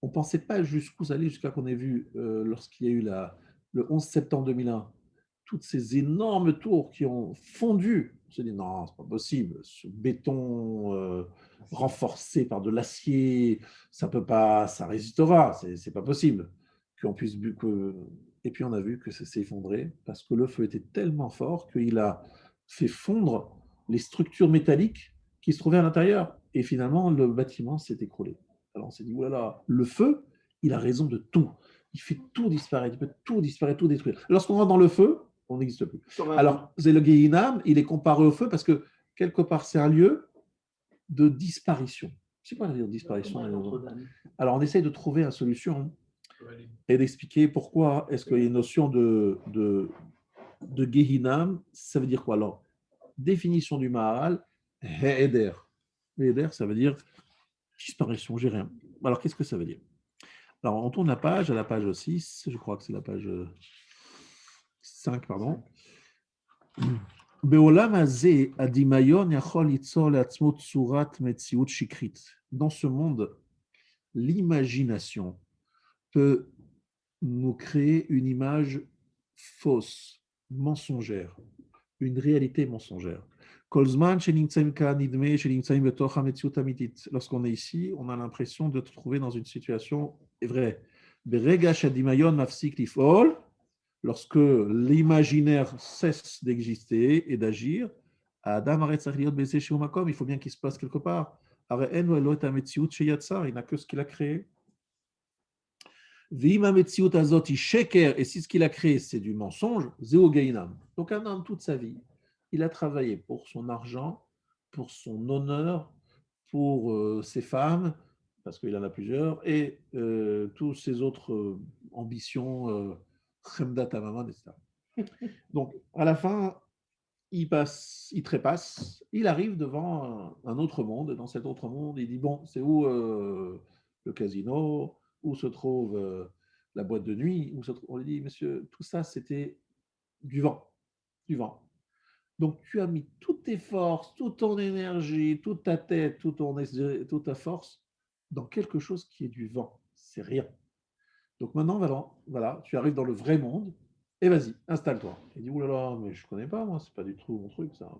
On ne pensait pas jusqu'où ça allait, jusqu'à qu'on ait vu, lorsqu'il y a eu le 11 septembre 2001, toutes ces énormes tours qui ont fondu. On s'est dit, non, ce n'est pas possible. Ce béton renforcé par de l'acier, ça peut pas, ça résistera, c'est pas possible qu'on puisse... Et puis on a vu que ça s'est effondré parce que le feu était tellement fort qu'il a fait fondre les structures métalliques qui se trouvaient à l'intérieur. Et finalement, le bâtiment s'est écroulé. Alors on s'est dit, voilà, le feu, il a raison de tout. Il fait tout disparaître, il peut tout disparaître, tout détruire. Lorsqu'on rentre dans le feu, on n'existe plus. Alors, le Gehinam, il est comparé au feu parce que, quelque part, c'est un lieu de disparition. Je ne sais pas dire disparition. Alors, on essaye de trouver une solution et d'expliquer pourquoi est-ce qu'il y a une notion de Gehinam. Ça veut dire quoi? Alors, définition du Maharal, He'eder. He'eder, ça veut dire disparition, j'ai rien. Alors, qu'est-ce que ça veut dire? Alors, on tourne la page à la page 6, je crois que c'est la page 5, pardon. Dans ce monde, l'imagination peut nous créer une image fausse, mensongère, une réalité mensongère. Lorsqu'on est ici, on a l'impression de se trouver dans une situation vraie. Lorsque l'imaginaire cesse d'exister et d'agir, Adam arrête sa baisser chez Omakom, il faut bien qu'il se passe quelque part. Il n'a que ce qu'il a créé. Et si ce qu'il a créé, c'est du mensonge, donc un homme, toute sa vie, il a travaillé pour son argent, pour son honneur, pour ses femmes, parce qu'il en a plusieurs, et tous ses autres ambitions, Chemda Tamaman, etc. Donc, à la fin, il trépasse, il arrive devant un autre monde, et dans cet autre monde, il dit, bon, c'est où le casino, où se trouve la boîte de nuit, on lui dit, monsieur, tout ça, c'était du vent, du vent. Donc, tu as mis toutes tes forces, toute ton énergie, toute ta tête, toute ta force dans quelque chose qui est du vent. C'est rien. Donc maintenant, voilà, tu arrives dans le vrai monde et vas-y, installe-toi. Il dit, oulala, mais je ne connais pas, moi, c'est pas du tout mon truc, ça.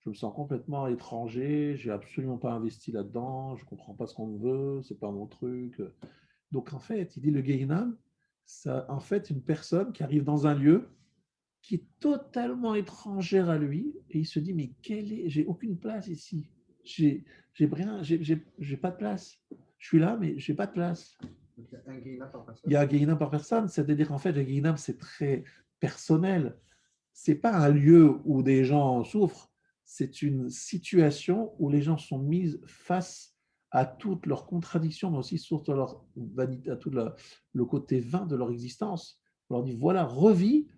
Je me sens complètement étranger, j'ai absolument pas investi là-dedans, je ne comprends pas ce qu'on me veut, c'est pas mon truc. Donc en fait, il dit le Gehinam, c'est en fait une personne qui arrive dans un lieu qui est totalement étrangère à lui et il se dit mais j'ai aucune place ici, j'ai rien, j'ai pas de place. Je suis là mais j'ai pas de place. Donc, il y a un Gehinam par personne. Il y a un Gehinam par personne, c'est-à-dire qu'en fait le Gehinam c'est très personnel. C'est pas un lieu où des gens souffrent, c'est une situation où les gens sont mis face à toutes leurs contradictions, mais aussi surtout à leur vanité, à tout le côté vain de leur existence. On leur dit voilà, revis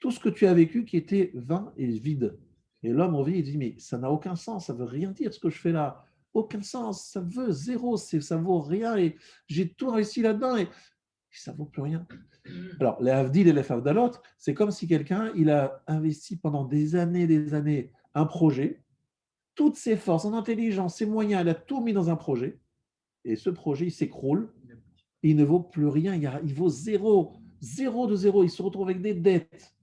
tout ce que tu as vécu qui était vain et vide. Et l'homme revient et dit mais ça n'a aucun sens, ça veut rien dire ce que je fais là, aucun sens, ça veut zéro, ça vaut rien et j'ai tout investi là-dedans et ça vaut plus rien. Alors, les Havdil et les Favdalot, c'est comme si quelqu'un, il a investi pendant des années, un projet, toutes ses forces, son intelligence, ses moyens, il a tout mis dans un projet, et ce projet, il s'écroule, il ne vaut plus rien, il vaut zéro, zéro de zéro, il se retrouve avec des dettes,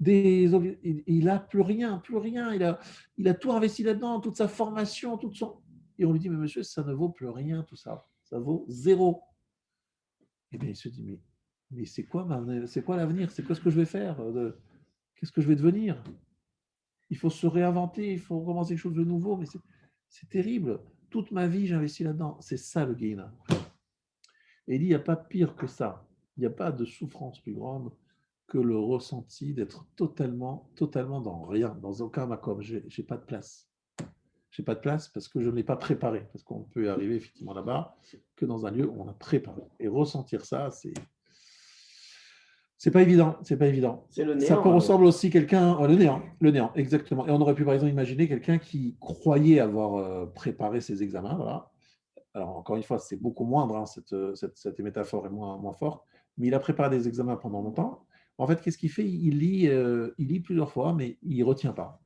il n'a plus rien, il a tout investi là-dedans, toute sa formation, et on lui dit, mais monsieur, ça ne vaut plus rien, tout ça, ça vaut zéro. Et bien, il se dit, mais c'est quoi l'avenir? C'est quoi ce que je vais faire? Qu'est-ce que je vais devenir? Il faut se réinventer, il faut recommencer quelque chose de nouveau, mais c'est terrible. Toute ma vie, j'ai investi là-dedans. C'est ça le Gehinam. Et il dit, il n'y a pas pire que ça. Il n'y a pas de souffrance plus grande que le ressenti d'être totalement dans rien, dans aucun makom. J'ai pas de place. J'ai pas de place parce que je ne l'ai pas préparé. Parce qu'on peut arriver effectivement là-bas que dans un lieu où on a préparé. Et ressentir ça, c'est pas évident. C'est pas évident. C'est le néant. Ça peut ressembler aussi quelqu'un, le néant, exactement. Et on aurait pu par exemple imaginer quelqu'un qui croyait avoir préparé ses examens, voilà. Alors encore une fois, c'est beaucoup moindre, hein, cette métaphore est moins forte, mais il a préparé des examens pendant longtemps. En fait, qu'est-ce qu'il fait? Il lit plusieurs fois, mais il ne retient pas.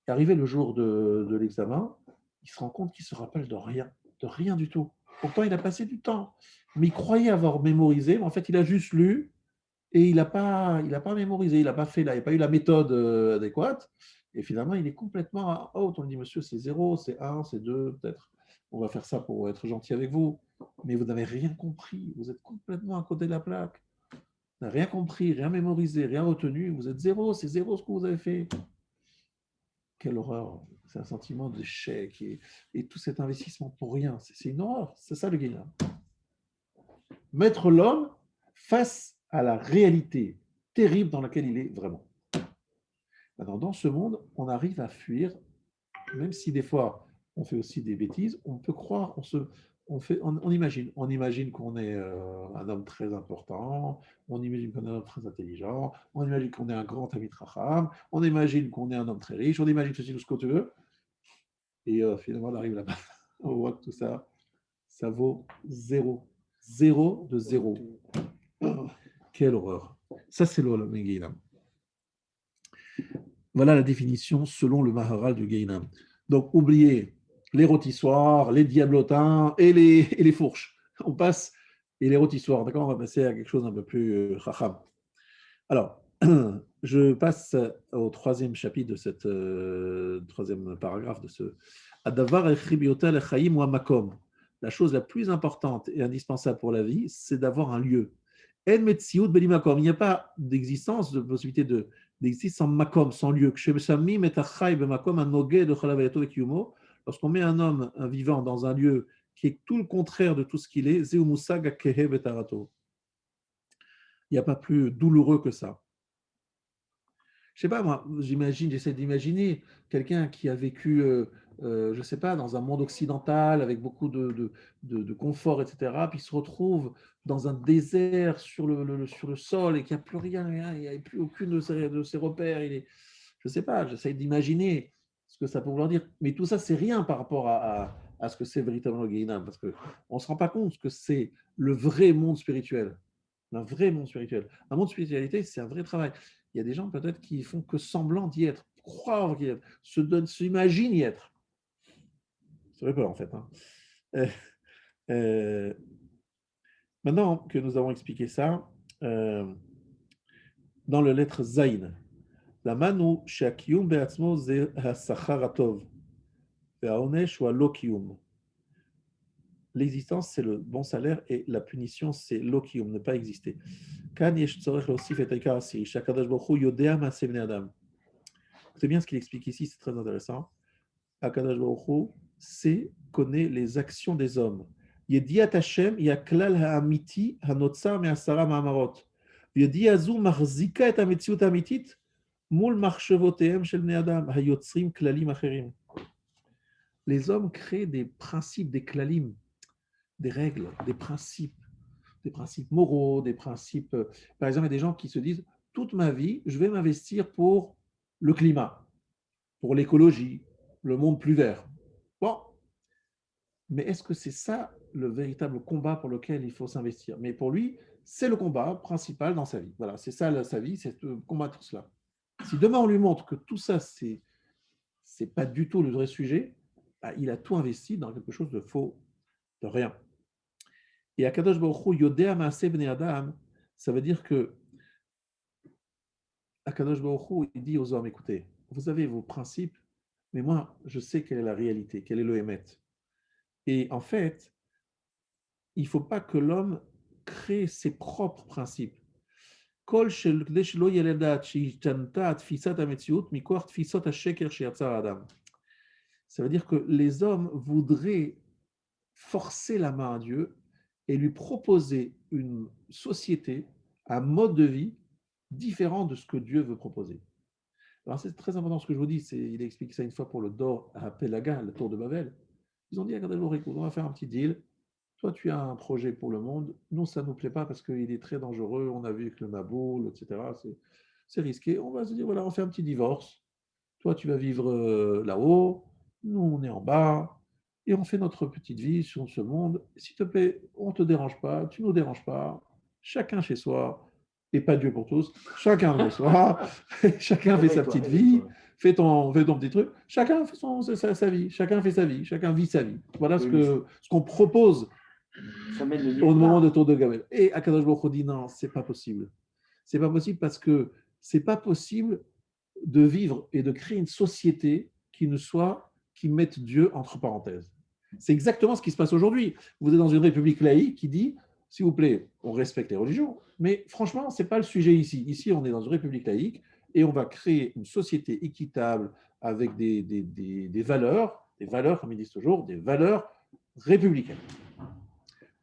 Et arrivé le jour de l'examen, il se rend compte qu'il ne se rappelle de rien du tout. Pourtant, il a passé du temps, mais il croyait avoir mémorisé, mais en fait, il a juste lu et il n'a pas mémorisé, il n'a pas eu la méthode adéquate. Et finalement, il est complètement out. On lui dit, monsieur, c'est 0, c'est 1, c'est 2, peut-être. On va faire ça pour être gentil avec vous. Mais vous n'avez rien compris. Vous êtes complètement à côté de la plaque. Vous n'avez rien compris, rien mémorisé, rien retenu. Vous êtes 0, c'est 0 ce que vous avez fait. Quelle horreur. C'est un sentiment d'échec et tout cet investissement pour rien. C'est une horreur. C'est ça le Gehinam. Mettre l'homme face à la réalité terrible dans laquelle il est vraiment. Alors, dans ce monde, on arrive à fuir, même si des fois on fait aussi des bêtises, on peut croire, on imagine qu'on est un homme très important, on imagine qu'on est un homme très intelligent, on imagine qu'on est un grand Talmid Chacham, on imagine qu'on est un homme très riche, on imagine ceci, tout ce que tu veux, et finalement on arrive là-bas, on voit que tout ça, ça vaut zéro. Zéro de zéro. Quelle horreur. Ça, c'est l'Olam Gehinam. Voilà la définition selon le Maharal du Gehinam. Donc, oubliez les rôtissoirs, les diablotins et les fourches. On passe, et les rôtissoirs, d'accord, on va passer à quelque chose un peu plus chacham. Alors, je passe au troisième chapitre de cette troisième paragraphe de ce Adavar echibiotel echaim ou makom. La chose la plus importante et indispensable pour la vie, c'est d'avoir un lieu. En metziut beli makom. Il n'y a pas d'existence, de possibilité d'exister sans makom, sans lieu. Lorsqu'on met un homme, un vivant, dans un lieu qui est tout le contraire de tout ce qu'il est, zeu musag akehe betarato. Il n'y a pas plus douloureux que ça. Je sais pas, moi, j'essaie d'imaginer quelqu'un qui a vécu, je sais pas, dans un monde occidental avec beaucoup de confort, etc., puis se retrouve dans un désert sur le sol et qu'il n'y a plus rien, il n'y a plus aucune de ses repères. Je sais pas, j'essaie d'imaginer ce que ça peut vouloir dire. Mais tout ça, c'est rien par rapport à ce que c'est véritablement le Gehinam, parce qu'on ne se rend pas compte que c'est le vrai monde spirituel. Un vrai monde spirituel. Un monde de spiritualité, c'est un vrai travail. Il y a des gens peut-être qui font que semblant d'y être, croire d'y être, s'imaginent y être. Ça fait peur en fait. Hein. Maintenant que nous avons expliqué ça, dans le lettre Zayn, la manu she'akiyum be'atzmo ze ha'sachar hatov ve'aonesh wa lo kiyum. L'existence, c'est le bon salaire et la punition, c'est l'okium, ne pas exister. C'est bien ce qu'il explique ici, c'est très intéressant. Akadosh Baruch Hu sait, connaît les actions des hommes. Yediat Hashem yaklal ha'amiti hanotzar me'asara ma'amarot. Yedi azu marzika et hametziut ha'amitit mul marchevotehem shel bnei adam hayotzrim klalim acherim. Les hommes créent des principes, des klalim, des règles, des principes moraux, des principes. Par exemple, il y a des gens qui se disent toute ma vie, je vais m'investir pour le climat, pour l'écologie, le monde plus vert. Bon, mais est-ce que c'est ça le véritable combat pour lequel il faut s'investir? Mais pour lui, c'est le combat principal dans sa vie. Voilà, c'est ça sa vie, c'est de combattre cela. Si demain on lui montre que tout ça, c'est pas du tout le vrai sujet, bah, il a tout investi dans quelque chose de faux, de rien. Et Akadosh Baruch Hu Yodea Maaseh Bnei Adam, ça veut dire que Akadosh Baruch Hu, il dit aux hommes, écoutez, vous avez vos principes, mais moi, je sais quelle est la réalité, quel est le Hémet. Et en fait, il ne faut pas que l'homme crée ses propres principes. Ça veut dire que les hommes voudraient forcer la main à Dieu et lui proposer une société, un mode de vie différent de ce que Dieu veut proposer. Alors c'est très important ce que je vous dis, il explique ça une fois pour le Dor à Pélaga, le tour de Babel. Ils ont dit à Kadosh, écoute, on va faire un petit deal. Toi, tu as un projet pour le monde. Nous, ça ne nous plaît pas parce qu'il est très dangereux. On a vu avec le Maboul, etc. C'est risqué. On va se dire, voilà, on fait un petit divorce. Toi, tu vas vivre là-haut. Nous, on est en bas. Et on fait notre petite vie sur ce monde. S'il te plaît, on ne te dérange pas. Tu ne nous déranges pas. Chacun chez soi. Et pas Dieu pour tous. Chacun chez soi. Chacun fait sa petite vie. Fais ton petit truc. Chacun fait sa vie. Chacun fait sa vie. Chacun vit sa vie. Voilà ce qu'on propose au moment de tour de Babel. Et Akadosh Baruch Hu dit non, c'est pas possible. C'est pas possible parce que c'est pas possible de vivre et de créer une société qui mette Dieu entre parenthèses. C'est exactement ce qui se passe aujourd'hui. Vous êtes dans une république laïque qui dit, s'il vous plaît, on respecte les religions, mais franchement, c'est pas le sujet ici. Ici, on est dans une république laïque et on va créer une société équitable avec des valeurs, comme ils disent toujours, des valeurs républicaines,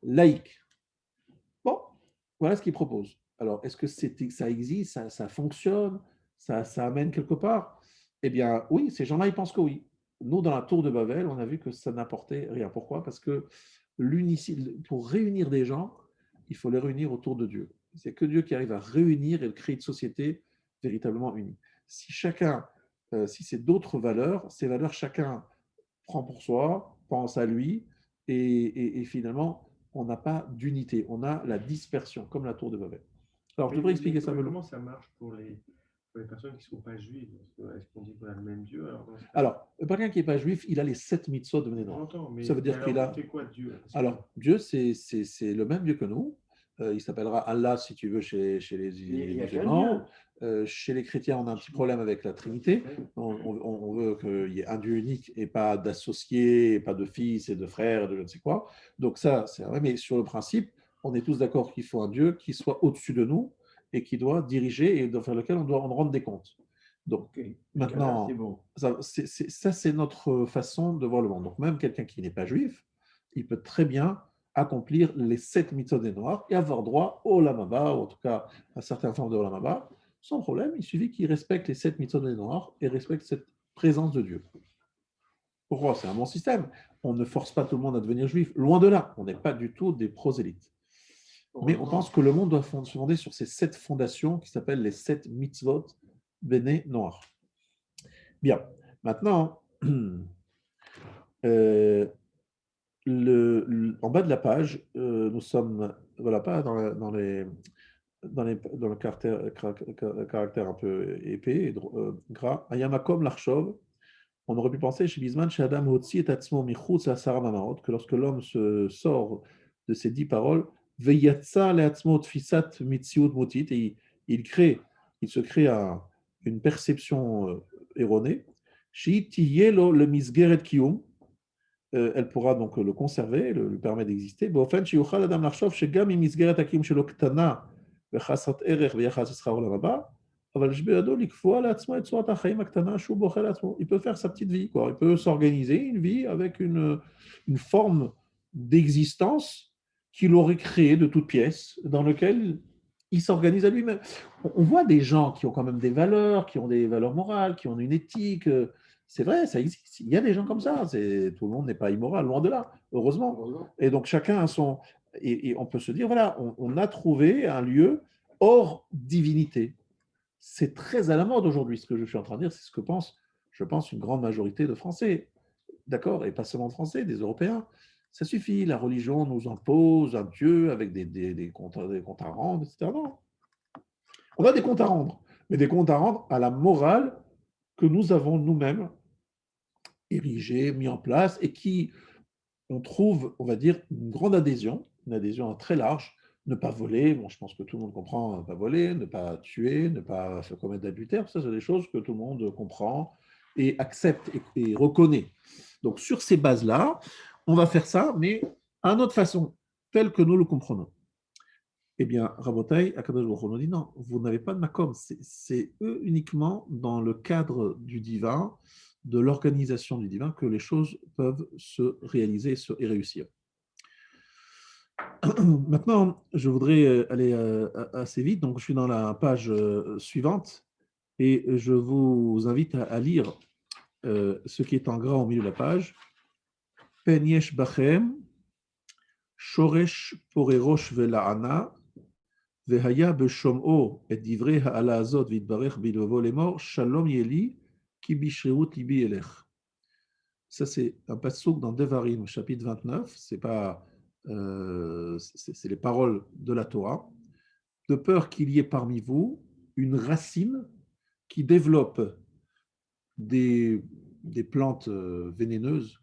laïques. Bon, voilà ce qu'ils proposent. Alors, est-ce que ça existe, ça fonctionne, ça amène quelque part? Eh bien, oui, ces gens-là, ils pensent que oui. Nous, dans la tour de Babel, on a vu que ça n'apportait rien. Pourquoi? Parce que pour réunir des gens, il faut les réunir autour de Dieu. C'est que Dieu qui arrive à réunir et créer une société véritablement unie. Si c'est d'autres valeurs, ces valeurs, chacun prend pour soi, pense à lui, et finalement, on n'a pas d'unité, on a la dispersion, comme la tour de Babel. Alors, je Mais devrais expliquer ça. comment ça marche pour les personnes qui ne sont pas juives? Est-ce qu'on dit qu'on a le même Dieu? Alors, quelqu'un qui n'est pas juif, il a les 7 mitzvot de Bnei Noach. Ça veut dire qu'il a. C'est quoi Dieu? Alors, Dieu, c'est le même Dieu que nous. Il s'appellera Allah, si tu veux, chez les musulmans. Chez les chrétiens, on a un petit problème avec la Trinité. On veut qu'il y ait un Dieu unique et pas d'associés, pas de fils et de frères, de je ne sais quoi. Donc ça, c'est vrai. Mais sur le principe, on est tous d'accord qu'il faut un Dieu qui soit au-dessus de nous et qui doit diriger et vers lequel on doit rendre des comptes. Donc, maintenant, bon. ça, c'est notre façon de voir le monde. Donc, même quelqu'un qui n'est pas juif, il peut très bien accomplir les 7 mitzvot des Noirs et avoir droit au Olam Haba, ou en tout cas à certaines formes de Olam Haba, sans problème. Il suffit qu'il respecte les 7 mitzvot des Noirs et respecte cette présence de Dieu. Pourquoi? C'est un bon système. On ne force pas tout le monde à devenir juif. Loin de là, on n'est pas du tout des prosélytes. Mais on pense que le monde doit se fonder sur ces 7 fondations qui s'appellent les 7 mitzvot Bnei Noach. Bien. Maintenant, en bas de la page, nous sommes, voilà, pas dans le caractère un peu épais et gras. Ayamakom l'archov. On aurait pu penser chez Bisman, chez Adam Hotzi et Tatsmo Michutz à Sarah Mamarot, que lorsque l'homme se sort de ces 10 paroles, Veyatsa leatzmo tfisat mitziut mutit, et il se crée une perception erronée. Shi tiyelo le misgeret kiyum, elle pourra donc le conserver, lui permettre d'exister. באופן שיוכל אדם לחשוב שגם אם מסגרת הקיום שלו קטנה וחסרת ערך ביחס לשכר העולם הבא, אבל יש בידו לקבוע לעצמו את צורת החיים הקטנה שהוא בוחר לעצמו. Il peut faire sa petite vie, quoi. Il peut s'organiser une vie avec une forme d'existence qu'il aurait créée de toutes pièces, dans lequel il s'organise à lui-même. On voit des gens qui ont quand même des valeurs, qui ont des valeurs morales, qui ont une éthique. C'est vrai, ça existe. Il y a des gens comme ça. Tout le monde n'est pas immoral, loin de là, heureusement. Et donc chacun a son. Et on peut se dire, voilà, on a trouvé un lieu hors divinité. C'est très à la mode aujourd'hui, ce que je suis en train de dire, c'est ce que pense, je pense, une grande majorité de Français. D'accord? Et pas seulement de Français, des Européens. Ça suffit, la religion nous impose un Dieu avec des comptes à rendre, etc. Non. On a des comptes à rendre, mais des comptes à rendre à la morale que nous avons nous-mêmes érigée, mis en place, et qui, on trouve, on va dire, une grande adhésion, une adhésion très large. Ne pas voler, bon, je pense que tout le monde comprend, ne pas voler, ne pas tuer, ne pas se commettre d'adultère, ça c'est des choses que tout le monde comprend et accepte et reconnaît. Donc sur ces bases-là, on va faire ça, mais à notre façon, telle que nous le comprenons. Eh bien, Rabotai, Akadosh Baruch Hu nous dit non, vous n'avez pas de makom, c'est eux uniquement dans le cadre du divin, de l'organisation du divin, que les choses peuvent se réaliser et réussir. Maintenant, je voudrais aller assez vite, donc je suis dans la page suivante et je vous invite à lire ce qui est en gras au milieu de la page. Pen yesh bachem, shoresh porerosh vela'ana, והיה בשומעו את דברי העלה הזאת והתברך בלבבו לאמור, שלום יהיה לי, כי בשרירות ליבי אלך. Ça, c'est un passouk dans Devarim, chapitre 29. C'est les paroles de la Torah. De peur qu'il y ait parmi vous une racine qui développe des plantes vénéneuses.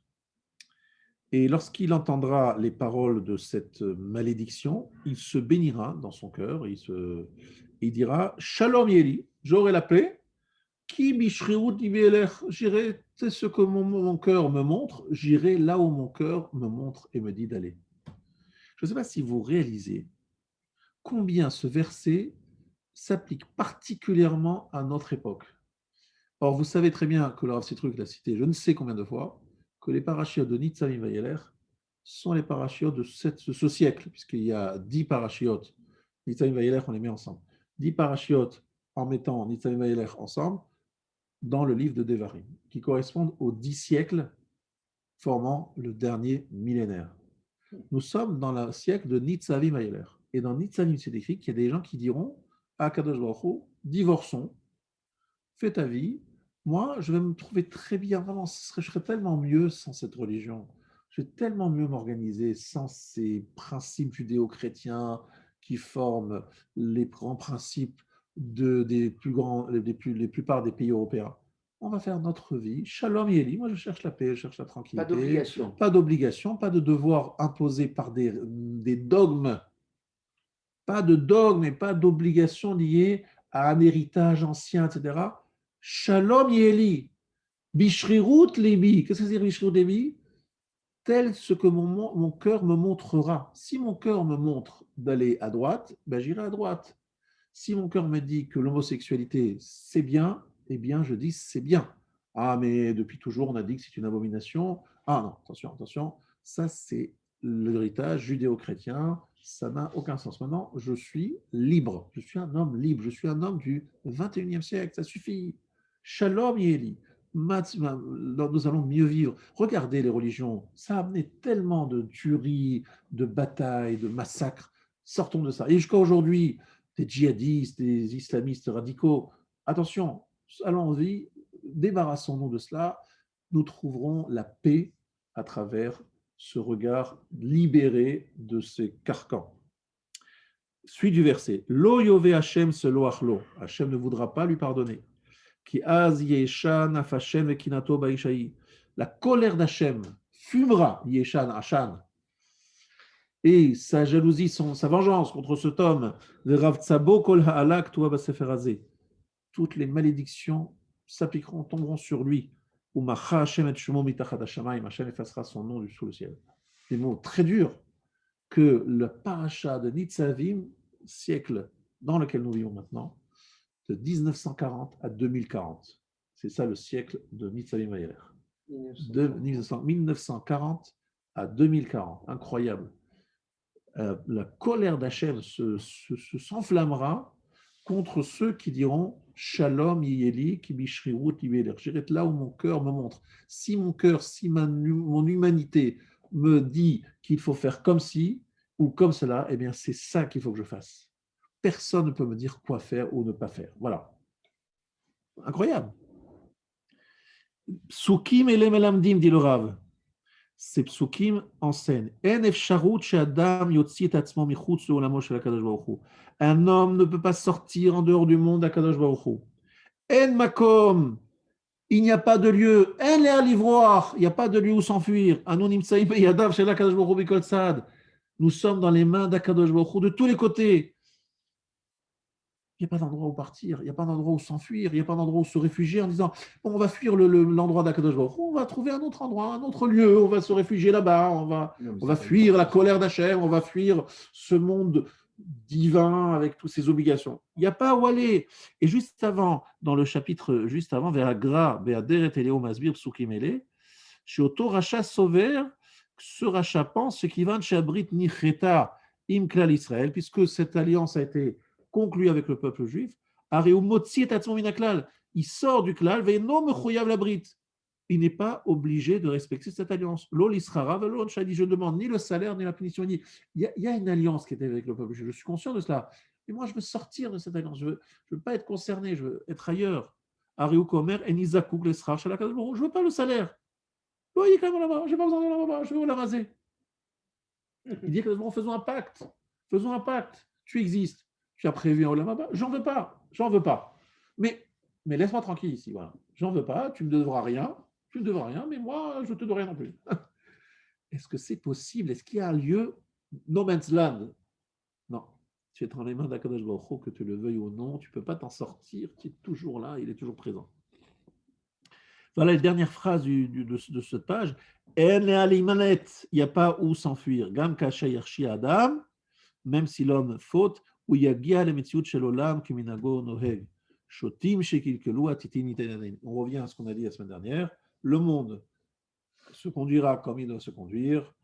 Et lorsqu'il entendra les paroles de cette malédiction, il se bénira dans son cœur, il dira « Shalom Yeli, j'aurai la paix, qui bishriut libelech, j'irai ce que mon cœur me montre, j'irai là où mon cœur me montre et me dit d'aller. » Je ne sais pas si vous réalisez combien ce verset s'applique particulièrement à notre époque. Or, vous savez très bien que le Rav Sitruk l'a cité je ne sais combien de fois, que les parachiotes de Nitzavim Vayeler sont les parachiotes de ce siècle, puisqu'il y a 10 parachiotes. Nitzavim Vayeler, on les met ensemble. 10 parachiotes en mettant Nitzavim Vayeler ensemble dans le livre de Devarim, qui correspondent aux 10 siècles formant le dernier millénaire. Nous sommes dans le siècle de Nitzavim Vayeler. Et dans Nitzavim, c'est écrit qu'il y a des gens qui diront à Kadosh Baruch Hu, divorçons, fais ta vie. Moi, je vais me trouver très bien, vraiment, je serais tellement mieux sans cette religion. Je vais tellement mieux m'organiser sans ces principes judéo-chrétiens qui forment les grands principes des plus grands, les plupart des pays européens. On va faire notre vie. Shalom Yeli, moi je cherche la paix, je cherche la Pas tranquillité. d'obligation. Pas d'obligation, pas de devoir imposé par des dogmes. Pas de dogme et pas d'obligation liée à un héritage ancien, etc. Shalom Yeli. Bishrirut Lebi. Qu'est-ce que c'est Bishrirut Lebi? Tel ce que mon cœur me montrera. Si mon cœur me montre d'aller à droite, ben j'irai à droite. Si mon cœur me dit que l'homosexualité, c'est bien, eh bien, je dis c'est bien. Ah, mais depuis toujours, on a dit que c'est une abomination. Ah non, attention, attention, ça c'est l'héritage judéo-chrétien, ça n'a aucun sens. Maintenant, je suis libre, je suis un homme libre, je suis un homme du 21e siècle, ça suffit. Shalom Yeli. Nous allons mieux vivre. Regardez les religions, ça a amené tellement de tueries, de batailles, de massacres. Sortons de ça. Et jusqu'à aujourd'hui, des djihadistes, des islamistes radicaux. Attention, allons-y, débarrassons-nous de cela. Nous trouverons la paix à travers ce regard libéré de ces carcans. Suite du verset. Lo yove Hashem selo achlo. Hashem ne voudra pas lui pardonner. Ki az yeshan af Hashem vekinato baishaï. La colère d'Hashem fumera, yeshan, Hashan, et sa jalousie, sa vengeance contre cet homme, toutes les malédictions s'appliqueront, tomberont sur lui. Hashem effacera son nom du sous le ciel. Des mots très durs que le paracha de Nitzavim, siècle dans lequel nous vivons maintenant, de 1940 à 2040. C'est ça le siècle de Nitzavim Vayeler. De 1940 à 2040. Incroyable. La colère d'Hachem s'enflammera contre ceux qui diront Shalom Yeli ki bishrirut libeler. J'irai là où mon cœur me montre. Si mon cœur, si mon humanité me dit qu'il faut faire comme ci ou comme cela, eh bien c'est ça qu'il faut que je fasse. Personne ne peut me dire quoi faire ou ne pas faire. Voilà. Incroyable. Psukim elem elamdim, dit le Rav. Ces psukim enseignent. Un homme ne peut pas sortir en dehors du monde d'Akadosh Baruch Hu. En makom, il n'y a pas de lieu. En l'air livroir, il n'y a pas de lieu où s'enfuir. Nous sommes dans les mains d'Akadosh Baruch Hu de tous les côtés. Il n'y a pas d'endroit où partir, il n'y a pas d'endroit où s'enfuir, il n'y a pas d'endroit où se réfugier en disant bon, on va fuir l'endroit d'Akadosh Baruch Hu, on va trouver un autre endroit, un autre lieu, on va se réfugier là-bas, on va fuir la colère d'Hachem, on va fuir ce monde divin avec toutes ses obligations. Il n'y a pas où aller. Et juste avant, dans le chapitre juste avant, vers Agra, Be'aderet Eleo Masbir Psukim Ele, chez Oto Racha Sover, ce Racha pense ce qui va chez Abrit Nicheta Im Klal Israël, puisque cette alliance a été conclu avec le peuple juif, il sort du klal, il n'est pas obligé de respecter cette alliance. Je ne demande ni le salaire ni la punition. Il y a une alliance qui était avec le peuple juif, je suis conscient de cela. Mais moi, je veux sortir de cette alliance, je ne veux pas être concerné, je veux être ailleurs. Je ne veux pas le salaire. Je n'ai pas besoin de là-bas, je veux la raser. Il dit que faisons un pacte. Faisons un pacte. Tu existes. Tu as prévu un Olam Haba, j'en veux pas. Mais laisse-moi tranquille ici, voilà. J'en veux pas, tu ne me devras rien, mais moi, je ne te dois rien non plus. Est-ce que c'est possible? Est-ce qu'il y a un lieu no man's land? Non. Tu es dans les mains d'Akadosh Baruch Hu, que tu le veuilles ou non, tu ne peux pas t'en sortir, tu es toujours là, il est toujours présent. Voilà la dernière phrase de cette page. Il n'y a pas où s'enfuir. Gam kasha yarshi adam, même si l'homme faute, on revient à ce qu'on a dit la semaine dernière. Le monde se conduira comme il doit se conduire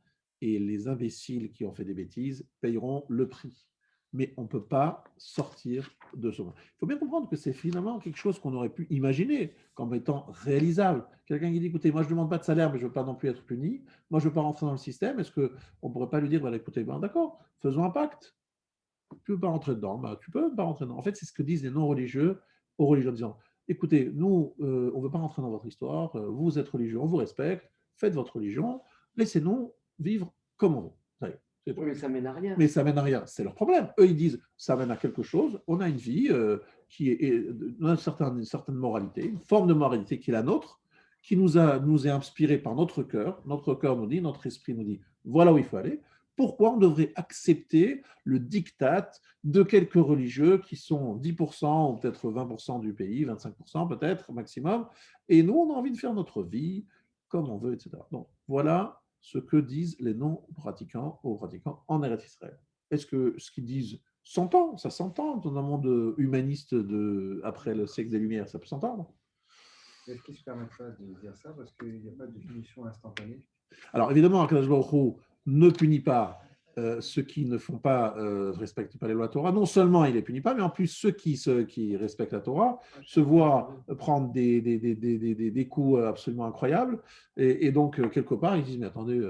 et les imbéciles qui ont fait des bêtises payeront le prix. Mais on ne peut pas sortir de ce monde. Il faut bien comprendre que c'est finalement quelque chose qu'on aurait pu imaginer comme étant réalisable. Quelqu'un qui dit, écoutez, moi je ne demande pas de salaire, mais je ne veux pas non plus être puni. Moi je ne veux pas rentrer dans le système. Est-ce qu'on ne pourrait pas lui dire, voilà, écoutez, ben, d'accord, faisons un pacte. Tu ne veux pas rentrer dedans, bah, tu peux pas rentrer dedans. En fait, c'est ce que disent les non-religieux aux religieux, en disant, écoutez, nous, on ne veut pas rentrer dans votre histoire, vous êtes religieux, on vous respecte, faites votre religion, laissez-nous vivre comme on veut. Ça y est, c'est tout. Oui, mais ça mène à rien. Mais ça mène à rien, c'est leur problème. Eux, ils disent, ça mène à quelque chose, on a une vie qui est une certaine moralité, une forme de moralité qui est la nôtre, qui nous est inspirée par notre cœur. Notre cœur nous dit, notre esprit nous dit, voilà où il faut aller. Pourquoi on devrait accepter le diktat de quelques religieux qui sont 10% ou peut-être 20% du pays, 25% peut-être maximum, et nous, on a envie de faire notre vie comme on veut, etc. Donc, voilà ce que disent les non-pratiquants aux pratiquants en Eretz Israël. Est-ce que ce qu'ils disent s'entend? Ça s'entend dans un monde humaniste après le siècle des Lumières, ça peut s'entendre. Est-ce qu'il ne se permet pas de dire ça parce qu'il n'y a pas de punition instantanée? Alors évidemment, Akadosh Baruch Hu ne punit pas ceux qui ne font pas, respectent pas les lois Torah. Non seulement il ne les punit pas, mais en plus ceux qui respectent la Torah se voient prendre des coups absolument incroyables. Et donc, quelque part, ils disent, mais attendez,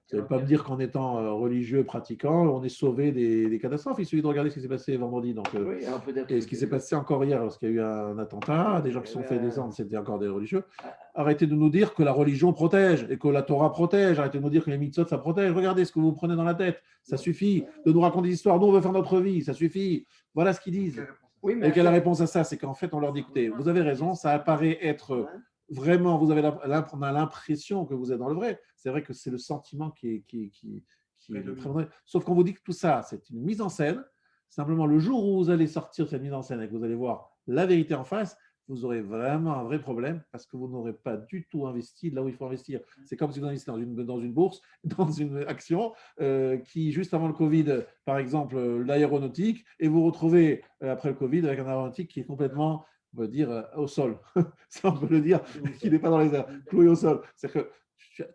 ça ne veut pas me dire qu'en étant religieux, pratiquant, on est sauvé des catastrophes. Il suffit de regarder ce qui s'est passé vendredi. Donc, oui, et ce qui s'est passé encore hier, lorsqu'il y a eu un attentat, des gens qui se sont fait descendre, c'était encore des religieux. Arrêtez de nous dire que la religion protège et que la Torah protège. Arrêtez de nous dire que les mitzvot, ça protège. Regardez ce que vous prenez dans la tête. Ça suffit de nous raconter des histoires. Nous, on veut faire notre vie. Ça suffit. Voilà ce qu'ils disent. Oui, mais et quelle est la réponse à ça? C'est qu'en fait, on leur dit, écoutez, vous avez raison, ça apparaît être vraiment, on a l'impression que vous êtes dans le vrai. C'est vrai que c'est le sentiment qui est très vrai. Sauf qu'on vous dit que tout ça, c'est une mise en scène. Simplement, le jour où vous allez sortir de cette mise en scène et que vous allez voir la vérité en face, vous aurez vraiment un vrai problème parce que vous n'aurez pas du tout investi là où il faut investir. C'est comme si vous investissez dans une bourse, dans une action qui, juste avant le Covid, par exemple, l'aéronautique, et vous retrouvez après le Covid avec un aéronautique qui est complètement, on va dire, au sol. Ça, on peut le dire, qui n'est pas dans les airs, cloué au sol. C'est-à-dire que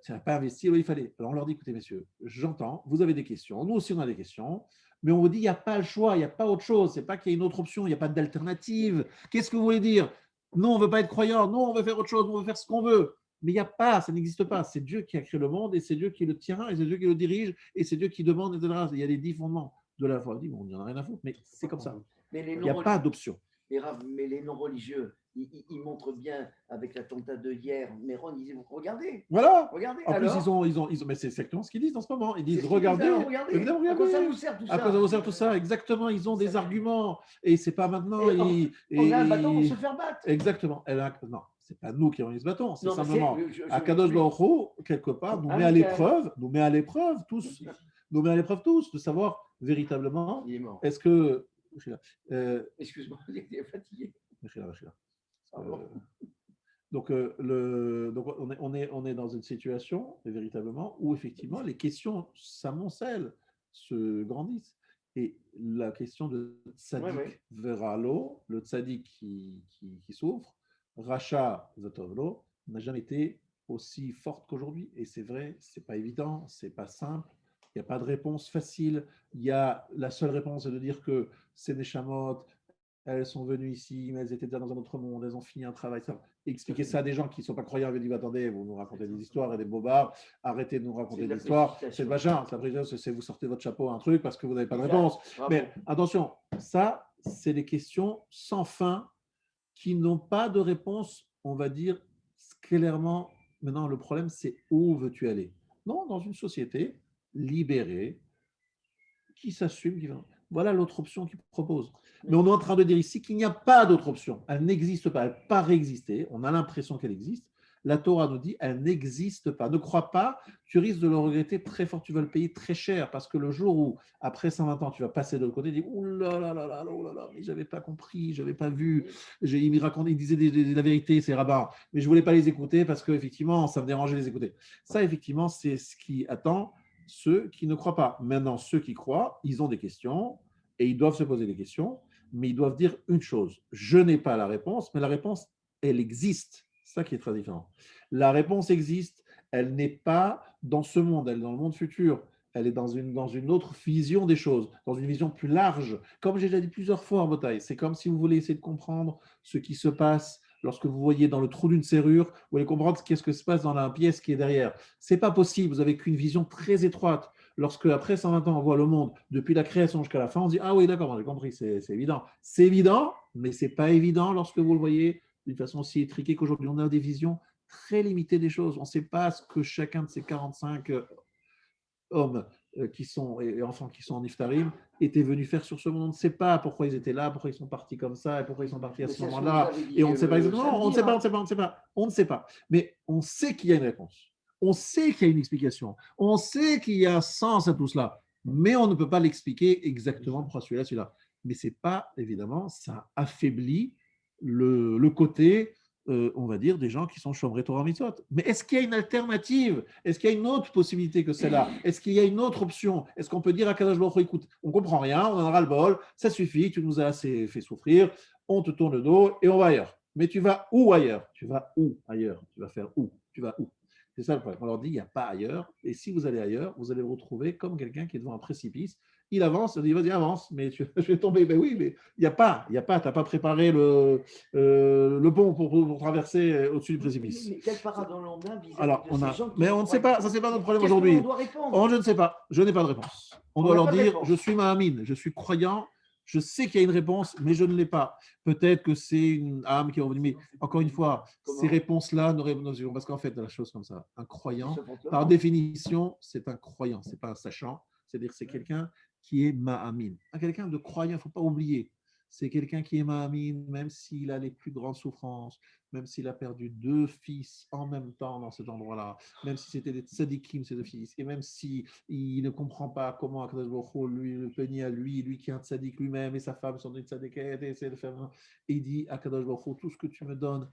tu n'as pas investi là où il fallait. Alors on leur dit, écoutez, messieurs, j'entends, vous avez des questions, nous aussi on a des questions, mais on vous dit, il n'y a pas le choix, il n'y a pas autre chose, ce n'est pas qu'il y ait une autre option, il n'y a pas d'alternative. Qu'est-ce que vous voulez dire? Non, on ne veut pas être croyant, non, on veut faire autre chose, on veut faire ce qu'on veut. Mais il n'y a pas, ça n'existe pas. C'est Dieu qui a créé le monde et c'est Dieu qui le tient et c'est Dieu qui le dirige et c'est Dieu qui demande, etc. Il y a les 10 fondements de la foi. On dit, bon, il n'y en a rien à foutre, mais c'est comme ça. Il n'y a pas d'option. Mais les non-religieux, ils montrent bien avec l'attentat de hier. Méron, ils disent, regardez. Voilà. Regardez. En alors, plus, mais c'est exactement ce qu'ils disent en ce moment. Ils disent, regardez. Regardez. À quoi ça vous sert tout ça? À quoi ça vous sert tout ça? Exactement, ils ont des arguments. Et c'est pas maintenant. On a un bâton pour se faire battre. Exactement. Non, c'est pas nous qui avons mis ce bâton. C'est simplement Akadosh Baruch Hu, quelque part, nous met à l'épreuve tous, de savoir véritablement, est-ce que... Excuse-moi, il est fatigué. Donc on est dans une situation, véritablement, où effectivement les questions s'amoncellent, se grandissent. Et la question de tzaddik veralo, le tzaddik qui souffre, racha vetovlo, n'a jamais été aussi forte qu'aujourd'hui. Et c'est vrai, c'est pas évident, c'est pas simple. Il n'y a pas de réponse facile. La seule réponse est de dire que ces neshamot, elles sont venues ici, mais elles étaient déjà dans un autre monde, elles ont fini un travail. Expliquer ça à des gens qui ne sont pas croyants, ils disent, attendez, vous nous racontez des histoires et des bobards, arrêtez de nous raconter des histoires, c'est le machin, c'est vous sortez votre chapeau un truc parce que vous n'avez pas de réponse. Mais attention, ça, c'est des questions sans fin qui n'ont pas de réponse, on va dire clairement. Maintenant, le problème, c'est où veux-tu aller? Non, dans une société libérée, qui s'assume, qui va... Voilà l'autre option qu'il propose. Mais on est en train de dire ici qu'il n'y a pas d'autre option. Elle n'existe pas, elle paraît exister. On a l'impression qu'elle existe. La Torah nous dit elle n'existe pas. Ne crois pas, tu risques de le regretter très fort. Tu vas le payer très cher parce que le jour où, après 120 ans, tu vas passer de l'autre côté, tu dis ouh là là là là là là, mais j'avais pas compris, j'avais pas vu. Il disait la vérité, ces rabbins, mais je voulais pas les écouter parce que effectivement, ça me dérangeait de les écouter. Ça, effectivement, c'est ce qui attend ceux qui ne croient pas. Maintenant, ceux qui croient, ils ont des questions et ils doivent se poser des questions, mais ils doivent dire une chose. Je n'ai pas la réponse, mais la réponse, elle existe. C'est ça qui est très différent. La réponse existe, elle n'est pas dans ce monde, elle est dans le monde futur. Elle est dans une autre vision des choses, dans une vision plus large. Comme j'ai déjà dit plusieurs fois en bataille, c'est comme si vous voulez essayer de comprendre ce qui se passe lorsque vous voyez dans le trou d'une serrure, vous voulez comprendre qu'est-ce que se passe dans la pièce qui est derrière. Ce n'est pas possible, vous n'avez qu'une vision très étroite. Lorsque, après 120 ans, on voit le monde, depuis la création jusqu'à la fin, on se dit « Ah oui, d'accord, j'ai compris, c'est évident. » C'est évident, mais ce n'est pas évident lorsque vous le voyez d'une façon aussi étriquée qu'aujourd'hui. On a des visions très limité des choses. On ne sait pas ce que chacun de ces 45 hommes et enfants qui sont en Iftarim étaient venus faire sur ce monde. On ne sait pas pourquoi ils étaient là, pourquoi ils sont partis comme ça, et pourquoi ils sont partis à ce moment-là. Et on ne sait pas exactement. On ne sait pas. Mais on sait qu'il y a une réponse. On sait qu'il y a une explication. On sait qu'il y a un sens à tout cela. Mais on ne peut pas l'expliquer exactement pourquoi celui-là. Mais ce n'est pas, évidemment, ça affaiblit le côté on va dire, des gens qui sont Shomrei Torah Mitzvot. Mais est-ce qu'il y a une alternative? Est-ce qu'il y a une autre possibilité que celle-là? Est-ce qu'il y a une autre option? Est-ce qu'on peut dire à Kadosh Baruch Hu, écoute, on ne comprend rien, on en aura le bol, ça suffit, tu nous as assez fait souffrir, on te tourne le dos et on va ailleurs. Mais tu vas où ailleurs? Tu vas où ailleurs? Tu vas faire où? Tu vas où? C'est ça le problème. On leur dit, il n'y a pas ailleurs. Et si vous allez ailleurs, vous allez vous retrouver comme quelqu'un qui est devant un précipice. Il avance, il dit, vas-y, avance, mais je vais tomber. Ben oui, mais il n'y a pas, tu n'as pas préparé le pont pour traverser au-dessus du précipice. Mais quel paradis on a vis-à-vis Alors, de ces gens qui mais on ne sait pas, ça c'est pas notre problème aujourd'hui. On doit répondre. Je ne sais pas, je n'ai pas de réponse. On doit leur dire, je suis Mahamine, je suis croyant, je sais qu'il y a une réponse, mais je ne l'ai pas. Peut-être que c'est une âme qui est revenue. Mais encore une fois, ces réponses-là ne répondent parce qu'en fait, de la chose comme ça, un croyant, par définition, c'est un croyant, c'est pas un sachant. C'est-à-dire, c'est quelqu'un qui est Mahamine. Quelqu'un de croyant, il ne faut pas oublier. C'est quelqu'un qui est Mahamine, même s'il a les plus grandes souffrances, même s'il a perdu 2 fils en même temps dans cet endroit-là, même si c'était des tzadikim, ces 2 fils, et même s'il ne comprend pas comment Akadosh Baruch Hu lui le peignait à lui qui est un tzadik lui-même, et sa femme sont des tzadiket, et essaie de faire. Et il dit Akadosh Baruch Hu, tout ce que tu me donnes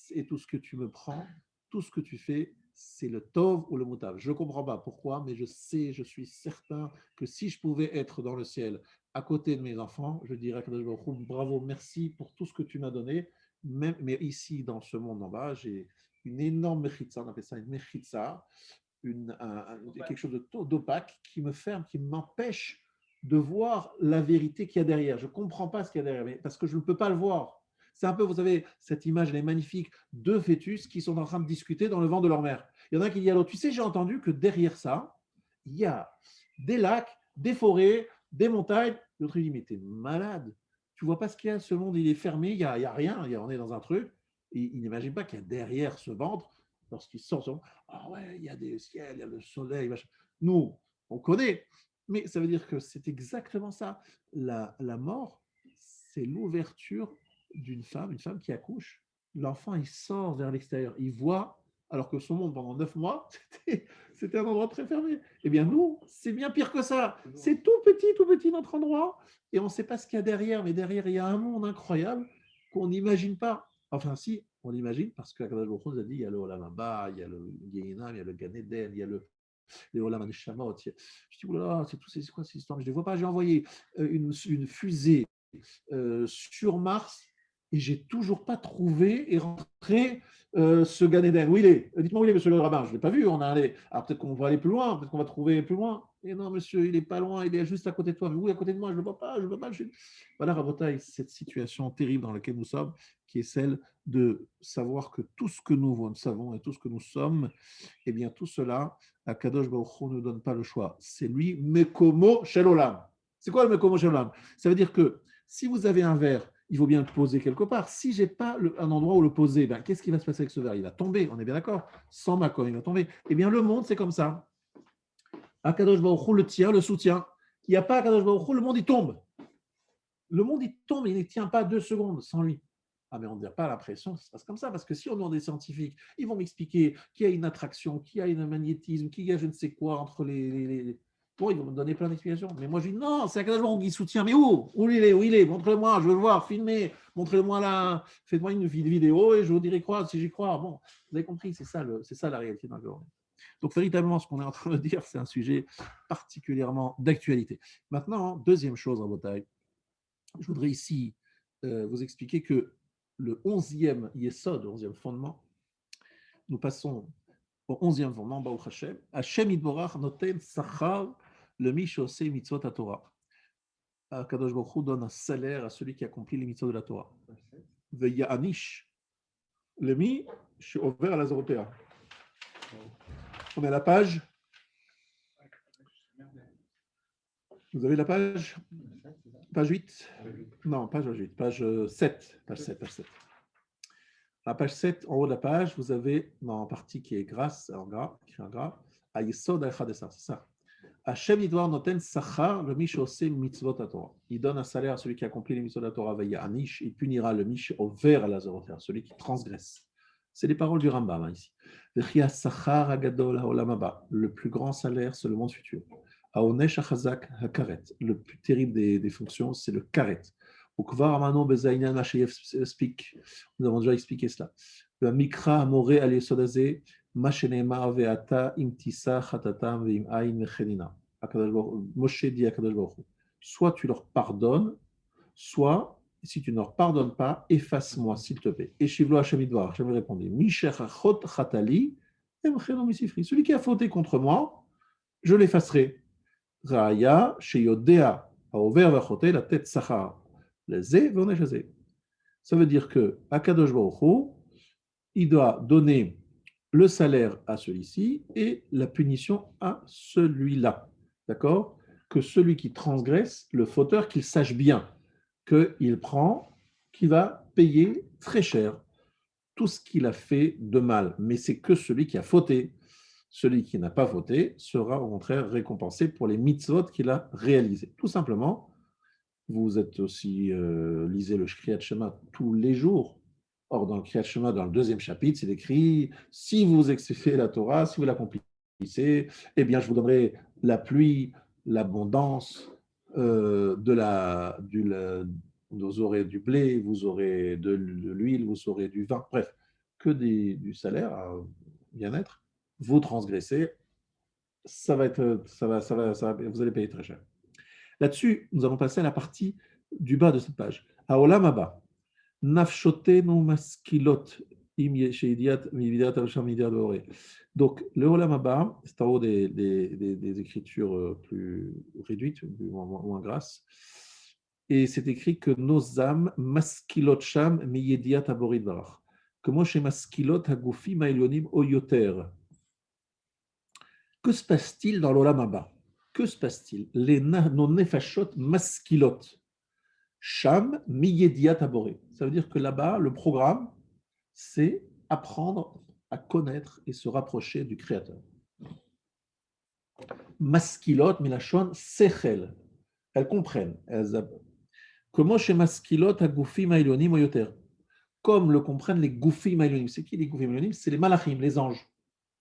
et tout ce que tu me prends, tout ce que tu fais, c'est le tov ou le mutav. Je ne comprends pas pourquoi, mais je sais, je suis certain que si je pouvais être dans le ciel à côté de mes enfants, je dirais bravo, merci pour tout ce que tu m'as donné. Mais ici, dans ce monde en bas, j'ai une énorme mechitza, on appelle ça une mechitza, quelque chose d'opaque qui me ferme, qui m'empêche de voir la vérité qu'il y a derrière. Je ne comprends pas ce qu'il y a derrière, mais parce que je ne peux pas le voir. C'est un peu, vous savez, cette image, elle est magnifique, 2 fœtus qui sont en train de discuter dans le ventre de leur mère. Il y en a un qui dit à l'autre, tu sais, j'ai entendu que derrière ça, il y a des lacs, des forêts, des montagnes. L'autre, il dit, mais t'es malade. Tu vois pas ce qu'il y a, ce monde, il est fermé, il n'y a rien, on est dans un truc. Et il n'imagine pas qu'il y a derrière ce ventre, lorsqu'il sort, ah ouais, il y a des ciels, il y a le soleil. Machin. Nous, on connaît, mais ça veut dire que c'est exactement ça. La mort, c'est l'ouverture d'une femme, une femme qui accouche. L'enfant, il sort vers l'extérieur, il voit, alors que son monde, pendant 9 mois, c'était un endroit très fermé. Eh bien, nous, c'est bien pire que ça. C'est tout petit notre endroit, et on ne sait pas ce qu'il y a derrière, mais derrière, il y a un monde incroyable qu'on n'imagine pas. Enfin, si, on l'imagine, parce que Akadosh Baruch Hu a dit, il y a le Olam Haba, il y a le Gehinam, il y a le Gan Eden, il y a les Olam Neshamot. Je dis, oulala, c'est quoi cette histoire? Je ne les vois pas. J'ai envoyé une fusée sur Mars, et j'ai toujours pas trouvé et rentré ce Gan Eden. Où il est? Dites-moi où il est, monsieur le rabbin. Je ne l'ai pas vu. On a allé. Alors peut-être qu'on va aller plus loin, peut-être qu'on va trouver plus loin. Et non, monsieur, il n'est pas loin, il est juste à côté de toi. Mais oui, à côté de moi, je ne le vois pas, je ne le vois pas. Voilà, Rabotaï, cette situation terrible dans laquelle nous sommes, qui est celle de savoir que tout ce que nous savons et tout ce que nous sommes, eh bien, tout cela, Akadosh Baruch Hu ne donne pas le choix. C'est lui, Mekomo Shelolam. C'est quoi le Mekomo Shelolam? Ça veut dire que si vous avez un verre, il faut bien le poser quelque part. Si je n'ai pas un endroit où le poser, ben, qu'est-ce qui va se passer avec ce verre? Il va tomber, on est bien d'accord. Sans Makom, il va tomber. Eh bien, le monde, c'est comme ça. Akadosh Baruch Hu le tient, le soutient. Il n'y a pas Akadosh Baruch Hu, le monde, il tombe. Le monde, il tombe, il ne tient pas 2 secondes sans lui. Ah, mais on n'a pas l'impression que ça se passe comme ça, parce que si on demande des scientifiques, ils vont m'expliquer qu'il y a une attraction, qu'il y a un magnétisme, qu'il y a je ne sais quoi entre les... Bon, ils vont me donner plein d'explications. Mais moi, je dis non, c'est Akadosh Baruch Hu qui soutient. Mais où il est? Montrez-moi, je veux le voir, filmez, montrez-moi là, faites-moi une vidéo et je vous dirai quoi, si j'y crois. Bon, vous avez compris, c'est ça la réalité dans le journée. Donc, véritablement, ce qu'on est en train de dire, c'est un sujet particulièrement d'actualité. Maintenant, deuxième chose, Rabotai, je voudrais ici vous expliquer que le 11e Yesod, le 11e fondement, nous passons au 11e fondement, Baruch Hashem, Hashem Yitborach noten sachar le mi shosei mitzvot HaTorah. Kadosh Baruch Hu donne un salaire à celui qui accomplit les mitzvot de la Torah. Ve'ya'anish le mi she'over à la Zorotea. On est à la page. Vous avez la page? Page 8? Non, page 8, page 7. Page 7. À page 7, en haut de la page, vous avez dans la partie qui est grasse, en gras, écrit en gras, Ayesod Echadesa, c'est ça. Hashem Yidvar Noten Sachar, le Mish Ose Mitzvot Torah. Il donne un salaire à celui qui accomplit les mitzvot Torah, Veya Anish, il punira le Mish au vert à la Zoroter, celui qui transgresse. C'est les paroles du Rambam ici. Vechia Sachar Agadol Haolam Haba, le plus grand salaire, c'est le monde futur. Aonesh Achazak Hakaret, le plus terrible des fonctions, c'est le Karet. Ukvar Amano Bezaïnan Hasheyev Speak, nous avons déjà expliqué cela. Le Mikra Amore Al Yesodazé, Moshe dit à Kadosh Baruch Hu, soit tu leur pardonnes, soit, si tu ne leur pardonnes pas, efface-moi, s'il te plaît. Et Shivlo Hashem Yidvar, je lui répondis, Misherachot Chatali, Emcheno Misifri. Celui qui a fauté contre moi, je l'effacerai. Raya, Sheyodea, Haover Vachote, la tête Sachar, le Zé, Vonesh Zé. Ça veut dire que Akadosh Baruch Hu, il doit donner le salaire à celui-ci et la punition à celui-là. D'accord? Que celui qui transgresse, le fauteur, qu'il sache bien qu'il prend, qu'il va payer très cher tout ce qu'il a fait de mal. Mais c'est que celui qui a fauté. Celui qui n'a pas fauté sera au contraire récompensé pour les mitzvot qu'il a réalisés. Tout simplement, vous êtes aussi, lisez le Kriyat Shema tous les jours. Or, dans le Kriyat Shema, dans le 2e chapitre, c'est écrit « Si vous exécutez la Torah, si vous l'accomplissez, eh bien, je vous donnerai la pluie, l'abondance, vous aurez du blé, vous aurez de l'huile, vous aurez du vin, bref, que du salaire, bien-être. Vous transgressez, vous allez payer très cher. » Là-dessus, nous allons passer à la partie du bas de cette page. Haolam haba. Nafshotenu maskilot im sheidiat mividat avsham mividat beoré. Donc, le Olam haba, c'est en haut des écritures plus réduites, moins grasses. Et c'est écrit que nos âmes maskilot sham miyediat aborid barach. Que Moshe maskilot hagufim ha'elyonim oyoter. Que se passe-t-il dans l'Olam haba? Que se passe-t-il? Nos nefashot maskilot. Sham miyediat aboré. Ça veut dire que là-bas, le programme, c'est apprendre à connaître et se rapprocher du Créateur. Maskilot, milachon, sechel. Elles comprennent. Comment chez maskilot agufim aïlonim oyoter? Comme le comprennent les gufim aïlonim. C'est qui les gufim aïlonim? C'est les malachim, les anges,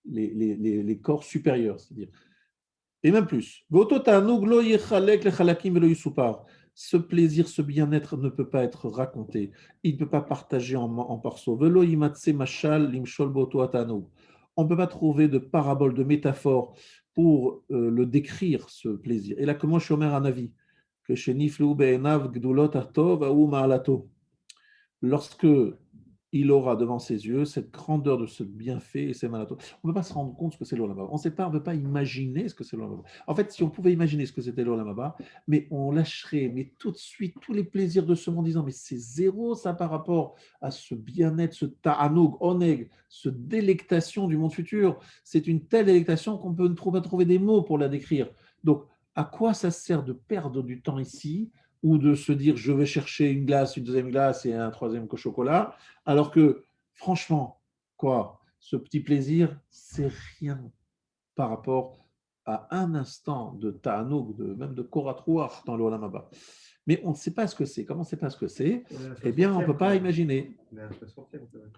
les corps supérieurs, c'est-à-dire. Et même plus. Ce plaisir, ce bien-être ne peut pas être raconté. Il ne peut pas partager en morceaux. On ne peut pas trouver de parabole, de métaphore pour le décrire, ce plaisir. Et là, comment je suis Omer un avis que chez Niflou Be'enav Gdulot Atov Aou Ma'alato. Lorsque il aura devant ses yeux cette grandeur de ce bienfait et ces malato. On ne peut pas se rendre compte ce que c'est l'Olam Haba. On ne sait pas, on ne peut pas imaginer ce que c'est l'Olam Haba. En fait, si on pouvait imaginer ce que c'était l'Olam Haba, mais on lâcherait mais tout de suite tous les plaisirs de ce monde en disant mais c'est zéro ça par rapport à ce bien-être, ce ta'anoug, oneg, ce délectation du monde futur. C'est une telle délectation qu'on peut ne pas trouver des mots pour la décrire. Donc, à quoi ça sert de perdre du temps ici ou de se dire je vais chercher une glace, une deuxième glace et un troisième chocolat, alors que franchement, ce petit plaisir, c'est rien par rapport à un instant de ta'anoug, même de koratrouach dans le Olam Haba. Mais on ne sait pas ce que c'est. Comment on ne sait pas ce que c'est? Eh bien, on ne peut pas imaginer. Mais un 60e quand même.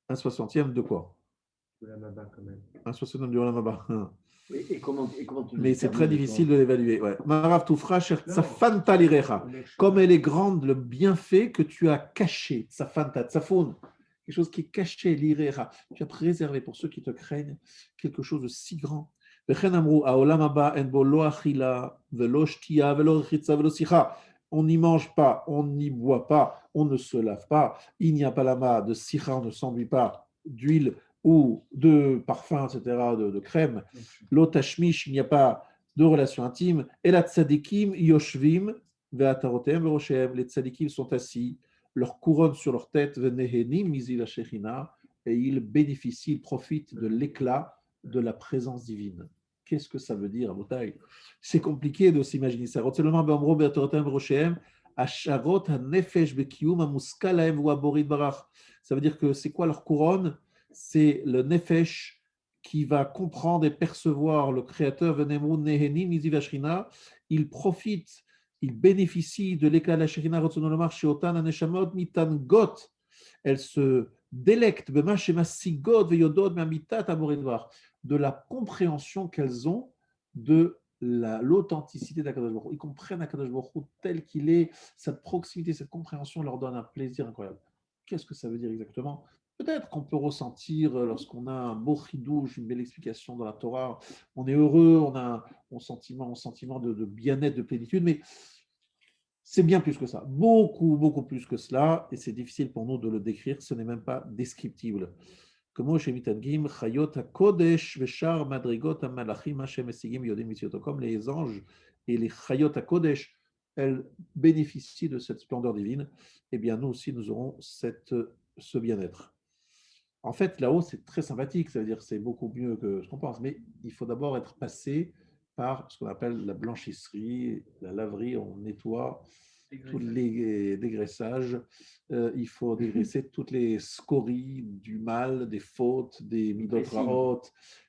Un 60e de quoi? Olam Haba quand même. Un 60e du Olam Haba. Et comment mais c'est très difficile de l'évaluer. Ouais. Comme elle est grande, le bienfait que tu as caché, Tsafanta, Tsafoun, quelque chose qui est caché, l'irecha. Tu as préservé pour ceux qui te craignent quelque chose de si grand. On n'y mange pas, on n'y boit pas, on ne se lave pas, il n'y a pas lama de sicha, on ne s'enduit pas d'huile ou de parfum, etc., de crème. L'otashmish, il n'y a pas de relation intime. Et la tzadikim yoshvim ve'atarotem ve'roshem. Les tzadikim sont assis, leur couronne sur leur tête, ve'nehenim mizil hashechina, et ils bénéficient, ils profitent de l'éclat de la présence divine. Qu'est-ce que ça veut dire, Abotai? C'est compliqué de s'imaginer ça. Asharot hanefesh bekiyum hamuska lahem hu haborit barach. Ça veut dire que c'est quoi leur couronne? C'est le nefesh qui va comprendre et percevoir le Créateur. Venemru nehenim miziv hashrina. Il profite, il bénéficie de l'éclat de la Shekhinah Rotzono lomar sheotan haneshamot mitan got. Elle se délecte de la compréhension qu'elles ont de l'authenticité d'Akadosh Baruch Hu. Ils comprennent Akadosh Baruch Hu tel qu'il est, cette proximité, cette compréhension leur donne un plaisir incroyable. Qu'est-ce que ça veut dire exactement? Peut-être qu'on peut ressentir lorsqu'on a un beau chidouche, une belle explication dans la Torah, on est heureux, on a un sentiment de bien-être, de plénitude, mais c'est bien plus que ça, beaucoup, beaucoup plus que cela, et c'est difficile pour nous de le décrire, ce n'est même pas descriptible. Comme les anges et les Chayot HaKodesh, elles bénéficient de cette splendeur divine, et bien nous aussi nous aurons ce bien-être. En fait, là-haut, c'est très sympathique, ça veut dire que c'est beaucoup mieux que ce qu'on pense, mais il faut d'abord être passé par ce qu'on appelle la blanchisserie, la laverie, on nettoie tous les dégraissages, il faut dégraisser toutes les scories du mal, des fautes, des midot raot.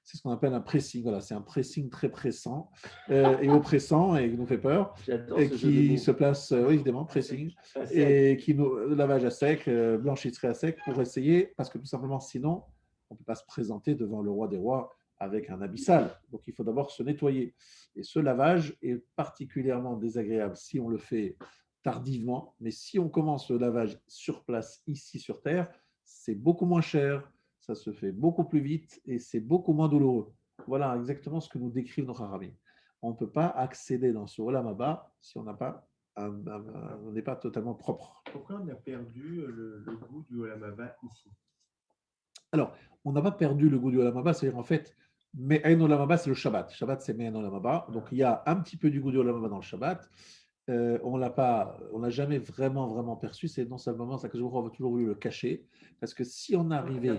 C'est ce qu'on appelle un pressing. Voilà, c'est un pressing très pressant et oppressant et qui nous fait peur. Et qui se place, oui, évidemment, pressing, et qui nous lavage à sec, blanchisserie à sec pour essayer, parce que tout simplement, sinon, on ne peut pas se présenter devant le roi des rois avec un habit sale. Donc, il faut d'abord se nettoyer. Et ce lavage est particulièrement désagréable si on le fait tardivement, mais si on commence le lavage sur place, ici sur Terre, c'est beaucoup moins cher, ça se fait beaucoup plus vite et c'est beaucoup moins douloureux. Voilà exactement ce que nous décrivent nos rabbins. On ne peut pas accéder dans ce Olam Haba si on n'a pas on n'est pas totalement propre. Pourquoi on a perdu le goût du Olam Haba ici? Alors, on n'a pas perdu le goût du Olam Haba, c'est-à-dire en fait, Me'en Olam Haba, c'est le Shabbat. Shabbat, c'est Me'en Olam Haba. Donc, il y a un petit peu du goût du Olam Haba dans le Shabbat. On l'a jamais vraiment perçu. C'est non seulement ça que on a toujours voulu le cacher, parce que si on arrivait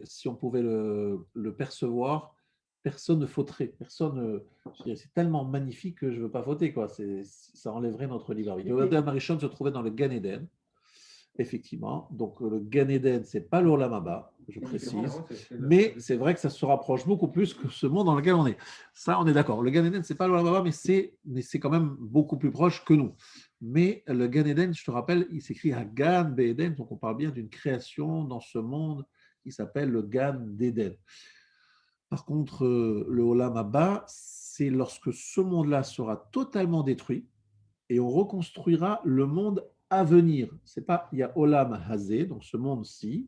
si on pouvait le percevoir, personne ne fauterait. C'est tellement magnifique que je ne veux pas fauter, quoi. Ça enlèverait notre libre. Le Adam Arishon se trouvait dans le Gan Eden. Effectivement, donc le Gan Eden, ce n'est pas l'Olam Haba, je précise, mais c'est vrai que ça se rapproche beaucoup plus que ce monde dans lequel on est. Ça, on est d'accord. Le Gan Eden, ce n'est pas l'Olam Haba, mais c'est quand même beaucoup plus proche que nous. Mais le Gan Eden, je te rappelle, il s'écrit à Gan Be'eden, donc on parle bien d'une création dans ce monde qui s'appelle le Gan d'Eden. Par contre, le Olam Haba, c'est lorsque ce monde-là sera totalement détruit et on reconstruira le monde à venir. C'est pas, il y a Olam Hazé, donc ce monde-ci,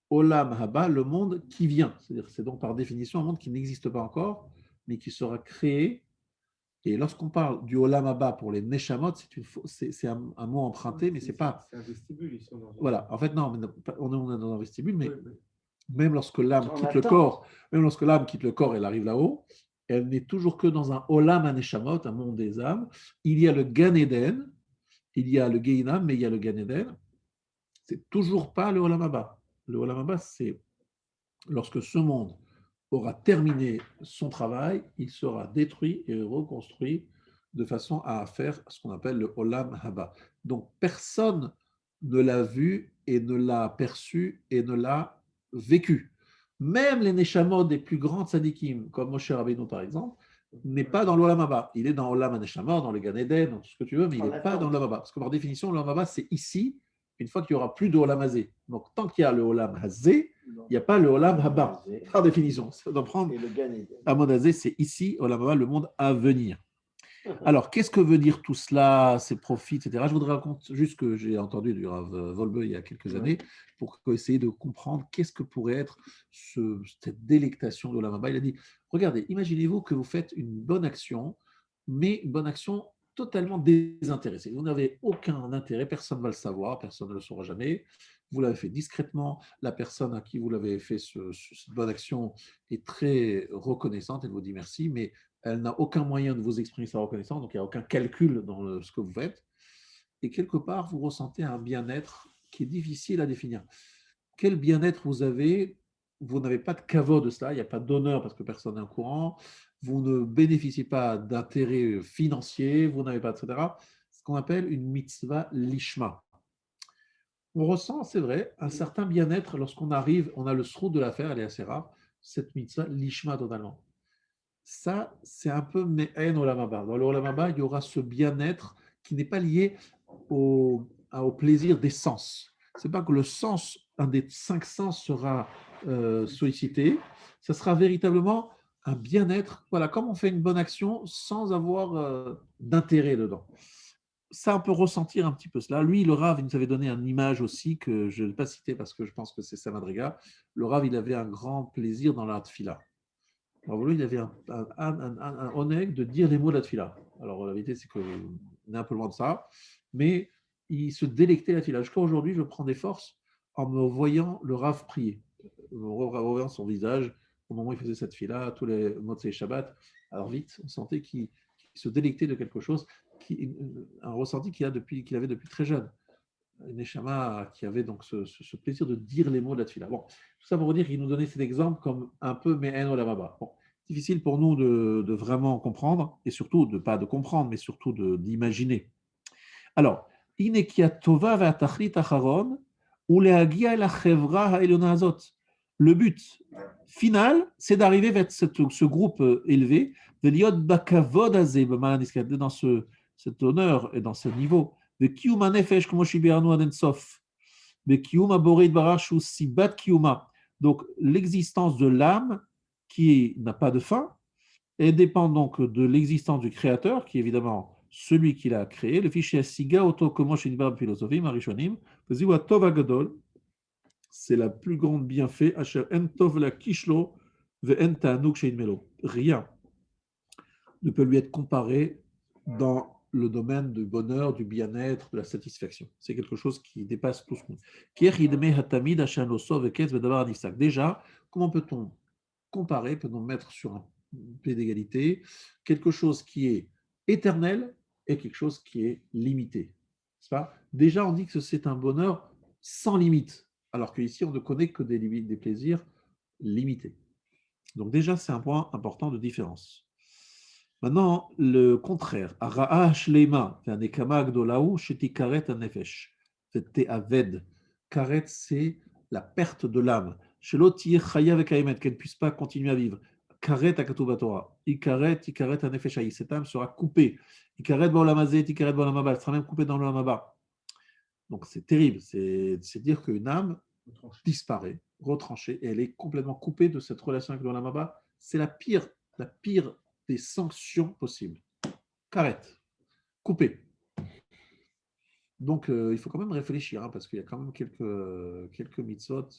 Olam Haba, le monde qui vient. C'est-à-dire, c'est donc par définition un monde qui n'existe pas encore, mais qui sera créé. Et lorsqu'on parle du Olam Haba pour les Neshamot, c'est un mot emprunté, mais c'est pas. C'est un vestibule ici. Voilà, en fait, non, on est dans un vestibule, mais même lorsque l'âme quitte le corps, elle arrive là-haut, elle n'est toujours que dans un Olam HaNeshamot, un monde des âmes. Il y a le Gan Eden, il y a le Gehinam, mais il y a le Gan Eden. C'est toujours pas le Olam Haba. Le Olam Haba, c'est lorsque ce monde aura terminé son travail, il sera détruit et reconstruit de façon à faire ce qu'on appelle le Olam Haba. Donc personne ne l'a vu et ne l'a perçu et ne l'a vécu. Même les Neshamot des plus grands tzadikim, comme Moshe Rabbeinu par exemple, n'est pas dans l'Olam Haba. Il est dans l'Olam HaNeshamot, dans le Gan Eden, dans tout ce que tu veux, mais il n'est pas dans l'Olam Haba. Parce que par définition, l'Olam Haba, c'est ici, une fois qu'il n'y aura plus de Olam Hazé. Donc, tant qu'il y a le Olam Hazé, il n'y a pas le Olam Haba, par définition. Ça doit prendre Amon Hazé, c'est ici, Olam Haba, le monde à venir. Alors, qu'est-ce que veut dire tout cela, ces profits, etc. Je voudrais raconter juste que j'ai entendu du Rav Wolbe il y a quelques années pour essayer de comprendre qu'est-ce que pourrait être cette délectation de l'Olam Haba. Il a dit, regardez, imaginez-vous que vous faites une bonne action, mais une bonne action totalement désintéressée. Vous n'avez aucun intérêt, personne ne va le savoir, personne ne le saura jamais. Vous l'avez fait discrètement, la personne à qui vous l'avez fait cette bonne action est très reconnaissante, elle vous dit merci, mais elle n'a aucun moyen de vous exprimer sa reconnaissance, donc il n'y a aucun calcul dans ce que vous faites. Et quelque part, vous ressentez un bien-être qui est difficile à définir. Quel bien-être vous avez? Vous n'avez pas de kavod de cela, il n'y a pas d'honneur parce que personne n'est au courant, vous ne bénéficiez pas d'intérêts financiers, vous n'avez pas, etc. qu'on appelle une mitzvah lishma. On ressent, c'est vrai, un certain bien-être lorsqu'on arrive, on a le srout de la faire, elle est assez rare, cette mitzvah lishma totalement. Ça, c'est un peu me'en olam haba. Dans le olam haba, il y aura ce bien-être qui n'est pas lié au plaisir des sens. Ce n'est pas que le sens, un des 5 sens sera sollicité, ça sera véritablement un bien-être, voilà, comme on fait une bonne action sans avoir d'intérêt dedans. Ça, on peut ressentir un petit peu cela. Lui, le Rav, il nous avait donné une image aussi que je ne vais pas citer parce que je pense que c'est sa madriga. Le Rav, il avait un grand plaisir dans la tfila. Alors lui, il avait un oneg de dire les mots de la tfila. Alors la vérité, c'est qu'on est un peu loin de ça, mais il se délectait la tfila. Jusqu'à aujourd'hui, je prends des forces en me voyant le Rav prier, en me voyant son visage au moment où il faisait cette tfila, tous les Motzei Shabbat. Alors vite, on sentait qu'il se délectait de quelque chose, un ressenti qu'il avait depuis très jeune. Une neshama qui avait donc ce plaisir de dire les mots de la tfila. Bon, tout ça pour dire qu'il nous donnait cet exemple comme un peu me'en olam haba. Bon, difficile pour nous de vraiment comprendre, et surtout pas de comprendre, mais surtout d'imaginer. Alors, inekia tova ve'atachlit acharon ulehagia el hachevra ha'elona hazot. Le but final, c'est d'arriver vers ce groupe élevé, de liot bakavod hazeh dans cet honneur et dans ce niveau. וקיום הנפש כמו שביארנו עד אינסוף, וקיום הבורא יתברך שהוא סיבת קיומה. Donc l'existence de l'âme qui n'a pas de fin et dépend donc de l'existence du créateur qui est évidemment celui qui l'a créé. Le fichier Siga auto כמו שנדבר בפילוסופים הראשונים, וזהו הטוב הגדול, c'est la plus grande bienfait, אשר אין טוב להקיש לו ואין תענוג שאין לו. Rien ne peut lui être comparé dans le domaine du bonheur, du bien-être, de la satisfaction. C'est quelque chose qui dépasse tout ce qu'on... Déjà, comment peut-on comparer, peut-on mettre sur un pied d'égalité quelque chose qui est éternel et quelque chose qui est limité, n'est-ce pas? Déjà, on dit que c'est un bonheur sans limite, alors qu'ici, on ne connaît que des limites, des plaisirs limités. Donc déjà, c'est un point important de différence. Maintenant, le contraire. Karet, c'est la perte de l'âme. Qu'elle ne puisse pas continuer à vivre. Karet akatuba Torah. Ikaret hanefesh. Cette âme sera coupée. Ikaret ba'olam hazeh, ikaret ba'olam haba. Elle sera même coupée dans l'olam haba. Donc c'est terrible. C'est dire qu'une âme disparaît, retranchée, et elle est complètement coupée de cette relation avec l'olam haba. C'est la pire des sanctions possibles. Karet, coupé. Donc, il faut quand même réfléchir, hein, parce qu'il y a quand même quelques mitzvot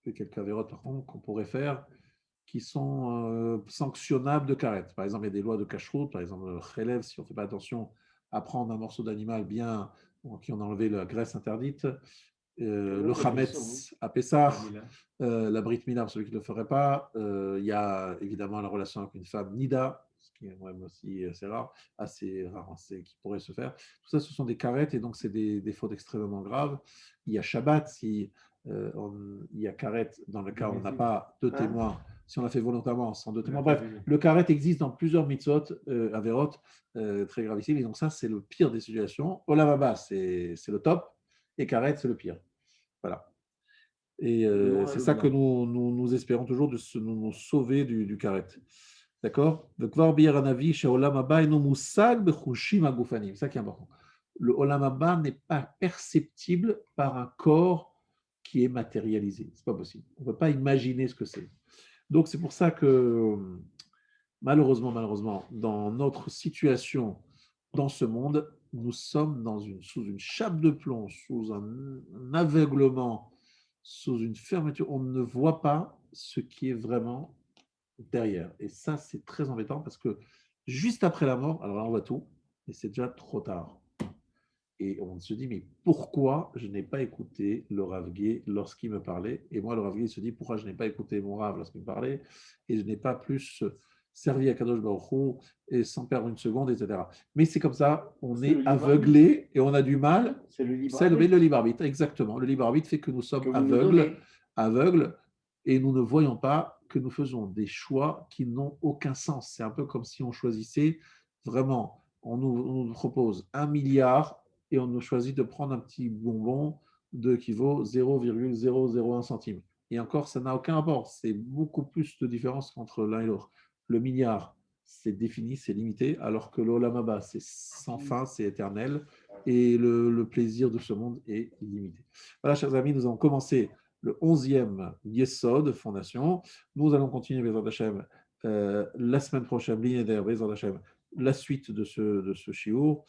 et quelques averot, par contre, qu'on pourrait faire qui sont sanctionnables de karet. Par exemple, il y a des lois de kashrut, par exemple, le chelev, si on ne fait pas attention à prendre un morceau d'animal bien, qui on a enlevé la graisse interdite, le chametz à Pessah, la brit mila pour celui qui ne le ferait pas, il y a évidemment la relation avec une femme nida, ce qui est même aussi assez rare, qui pourrait se faire. Tout ça, ce sont des karet et donc c'est des fautes extrêmement graves. Il y a Shabbat, il y a karet dans le cas où on n'a pas deux témoins, si on l'a fait volontairement sans deux témoins. Bref, le karet existe dans plusieurs mitzvot, averot, très gravissimes, et donc ça, c'est le pire des situations. Olam haba, c'est le top. Et karet, c'est le pire. Voilà. Et c'est ça que nous espérons toujours, de nous sauver du karet. D'accord? C'est ça qui est important. Le olam haba n'est pas perceptible par un corps qui est matérialisé. C'est pas possible. On ne peut pas imaginer ce que c'est. Donc c'est pour ça que malheureusement, dans notre situation, dans ce monde, nous sommes sous une chape de plomb, sous un aveuglement, sous une fermeture. On ne voit pas ce qui est vraiment derrière. Et ça, c'est très embêtant parce que juste après la mort, alors là, on voit tout, et c'est déjà trop tard. Et on se dit, mais pourquoi je n'ai pas écouté le Rav Gué lorsqu'il me parlait? Et moi, le Rav Gué se dit, pourquoi je n'ai pas écouté mon Rav lorsqu'il me parlait? Et je n'ai pas plus servi à Kadosh Baruch Hu et sans perdre une seconde, etc. Mais c'est comme ça, on est aveuglé et on a du mal. C'est le libre arbitre. C'est le libre arbitre, exactement. Le libre arbitre fait que nous sommes aveugles et nous ne voyons pas que nous faisons des choix qui n'ont aucun sens. C'est un peu comme si on choisissait vraiment on nous propose 1 milliard et on nous choisit de prendre un petit bonbon qui vaut 0,001 centime. Et encore, ça n'a aucun rapport. C'est beaucoup plus de différence entre l'un et l'autre. Le milliard, c'est défini, c'est limité, alors que l'Olam Haba, c'est sans fin, c'est éternel, et le plaisir de ce monde est illimité. Voilà, chers amis, nous avons commencé le 11e Yesod, fondation. Nous allons continuer, Bezrat Hashem, la semaine prochaine, l'Ineder, Bezrat Hashem, la suite de ce shiur,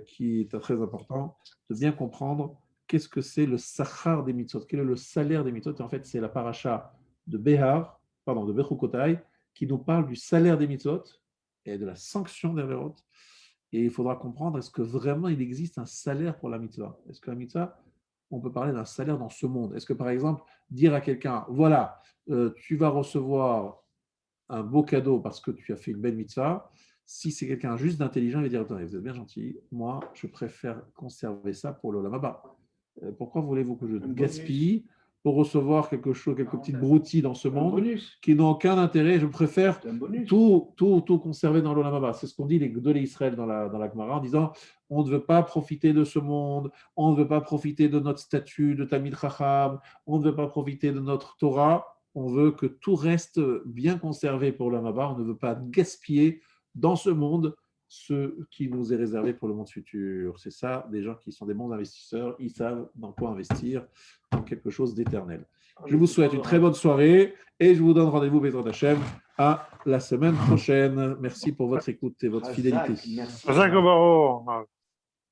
qui est très important, de bien comprendre qu'est-ce que c'est le sachar des mitzvot, quel est le salaire des mitzvot. Et en fait, c'est la paracha de Bechukotai, qui nous parle du salaire des mitzvot et de la sanction des avérotes. Et il faudra comprendre, est-ce que vraiment il existe un salaire pour la mitzvah? Est-ce que la mitzvah, on peut parler d'un salaire dans ce monde? Est-ce que par exemple, dire à quelqu'un, voilà, tu vas recevoir un beau cadeau parce que tu as fait une belle mitzvah, si c'est quelqu'un juste d'intelligent, il va dire, attendez, vous êtes bien gentil, moi, je préfère conserver ça pour l'Olam Haba. Pourquoi voulez-vous que je gaspille pour recevoir quelque chose, quelques petites broutilles dans ce monde qui n'ont aucun intérêt? Je préfère tout conserver dans l'Olam Haba. C'est ce qu'ont dit les Gdolei Israël dans la Gemara en disant on ne veut pas profiter de ce monde, on ne veut pas profiter de notre statut de Talmid Chacham, on ne veut pas profiter de notre Torah, on veut que tout reste bien conservé pour l'Olam Haba, on ne veut pas gaspiller dans ce monde ce qui nous est réservé pour le monde futur. C'est ça, des gens qui sont des bons investisseurs, ils savent dans quoi investir, dans quelque chose d'éternel. Je vous souhaite une très bonne soirée et je vous donne rendez-vous, Bezrat Hashem, à la semaine prochaine. Merci pour votre écoute et votre fidélité. Merci.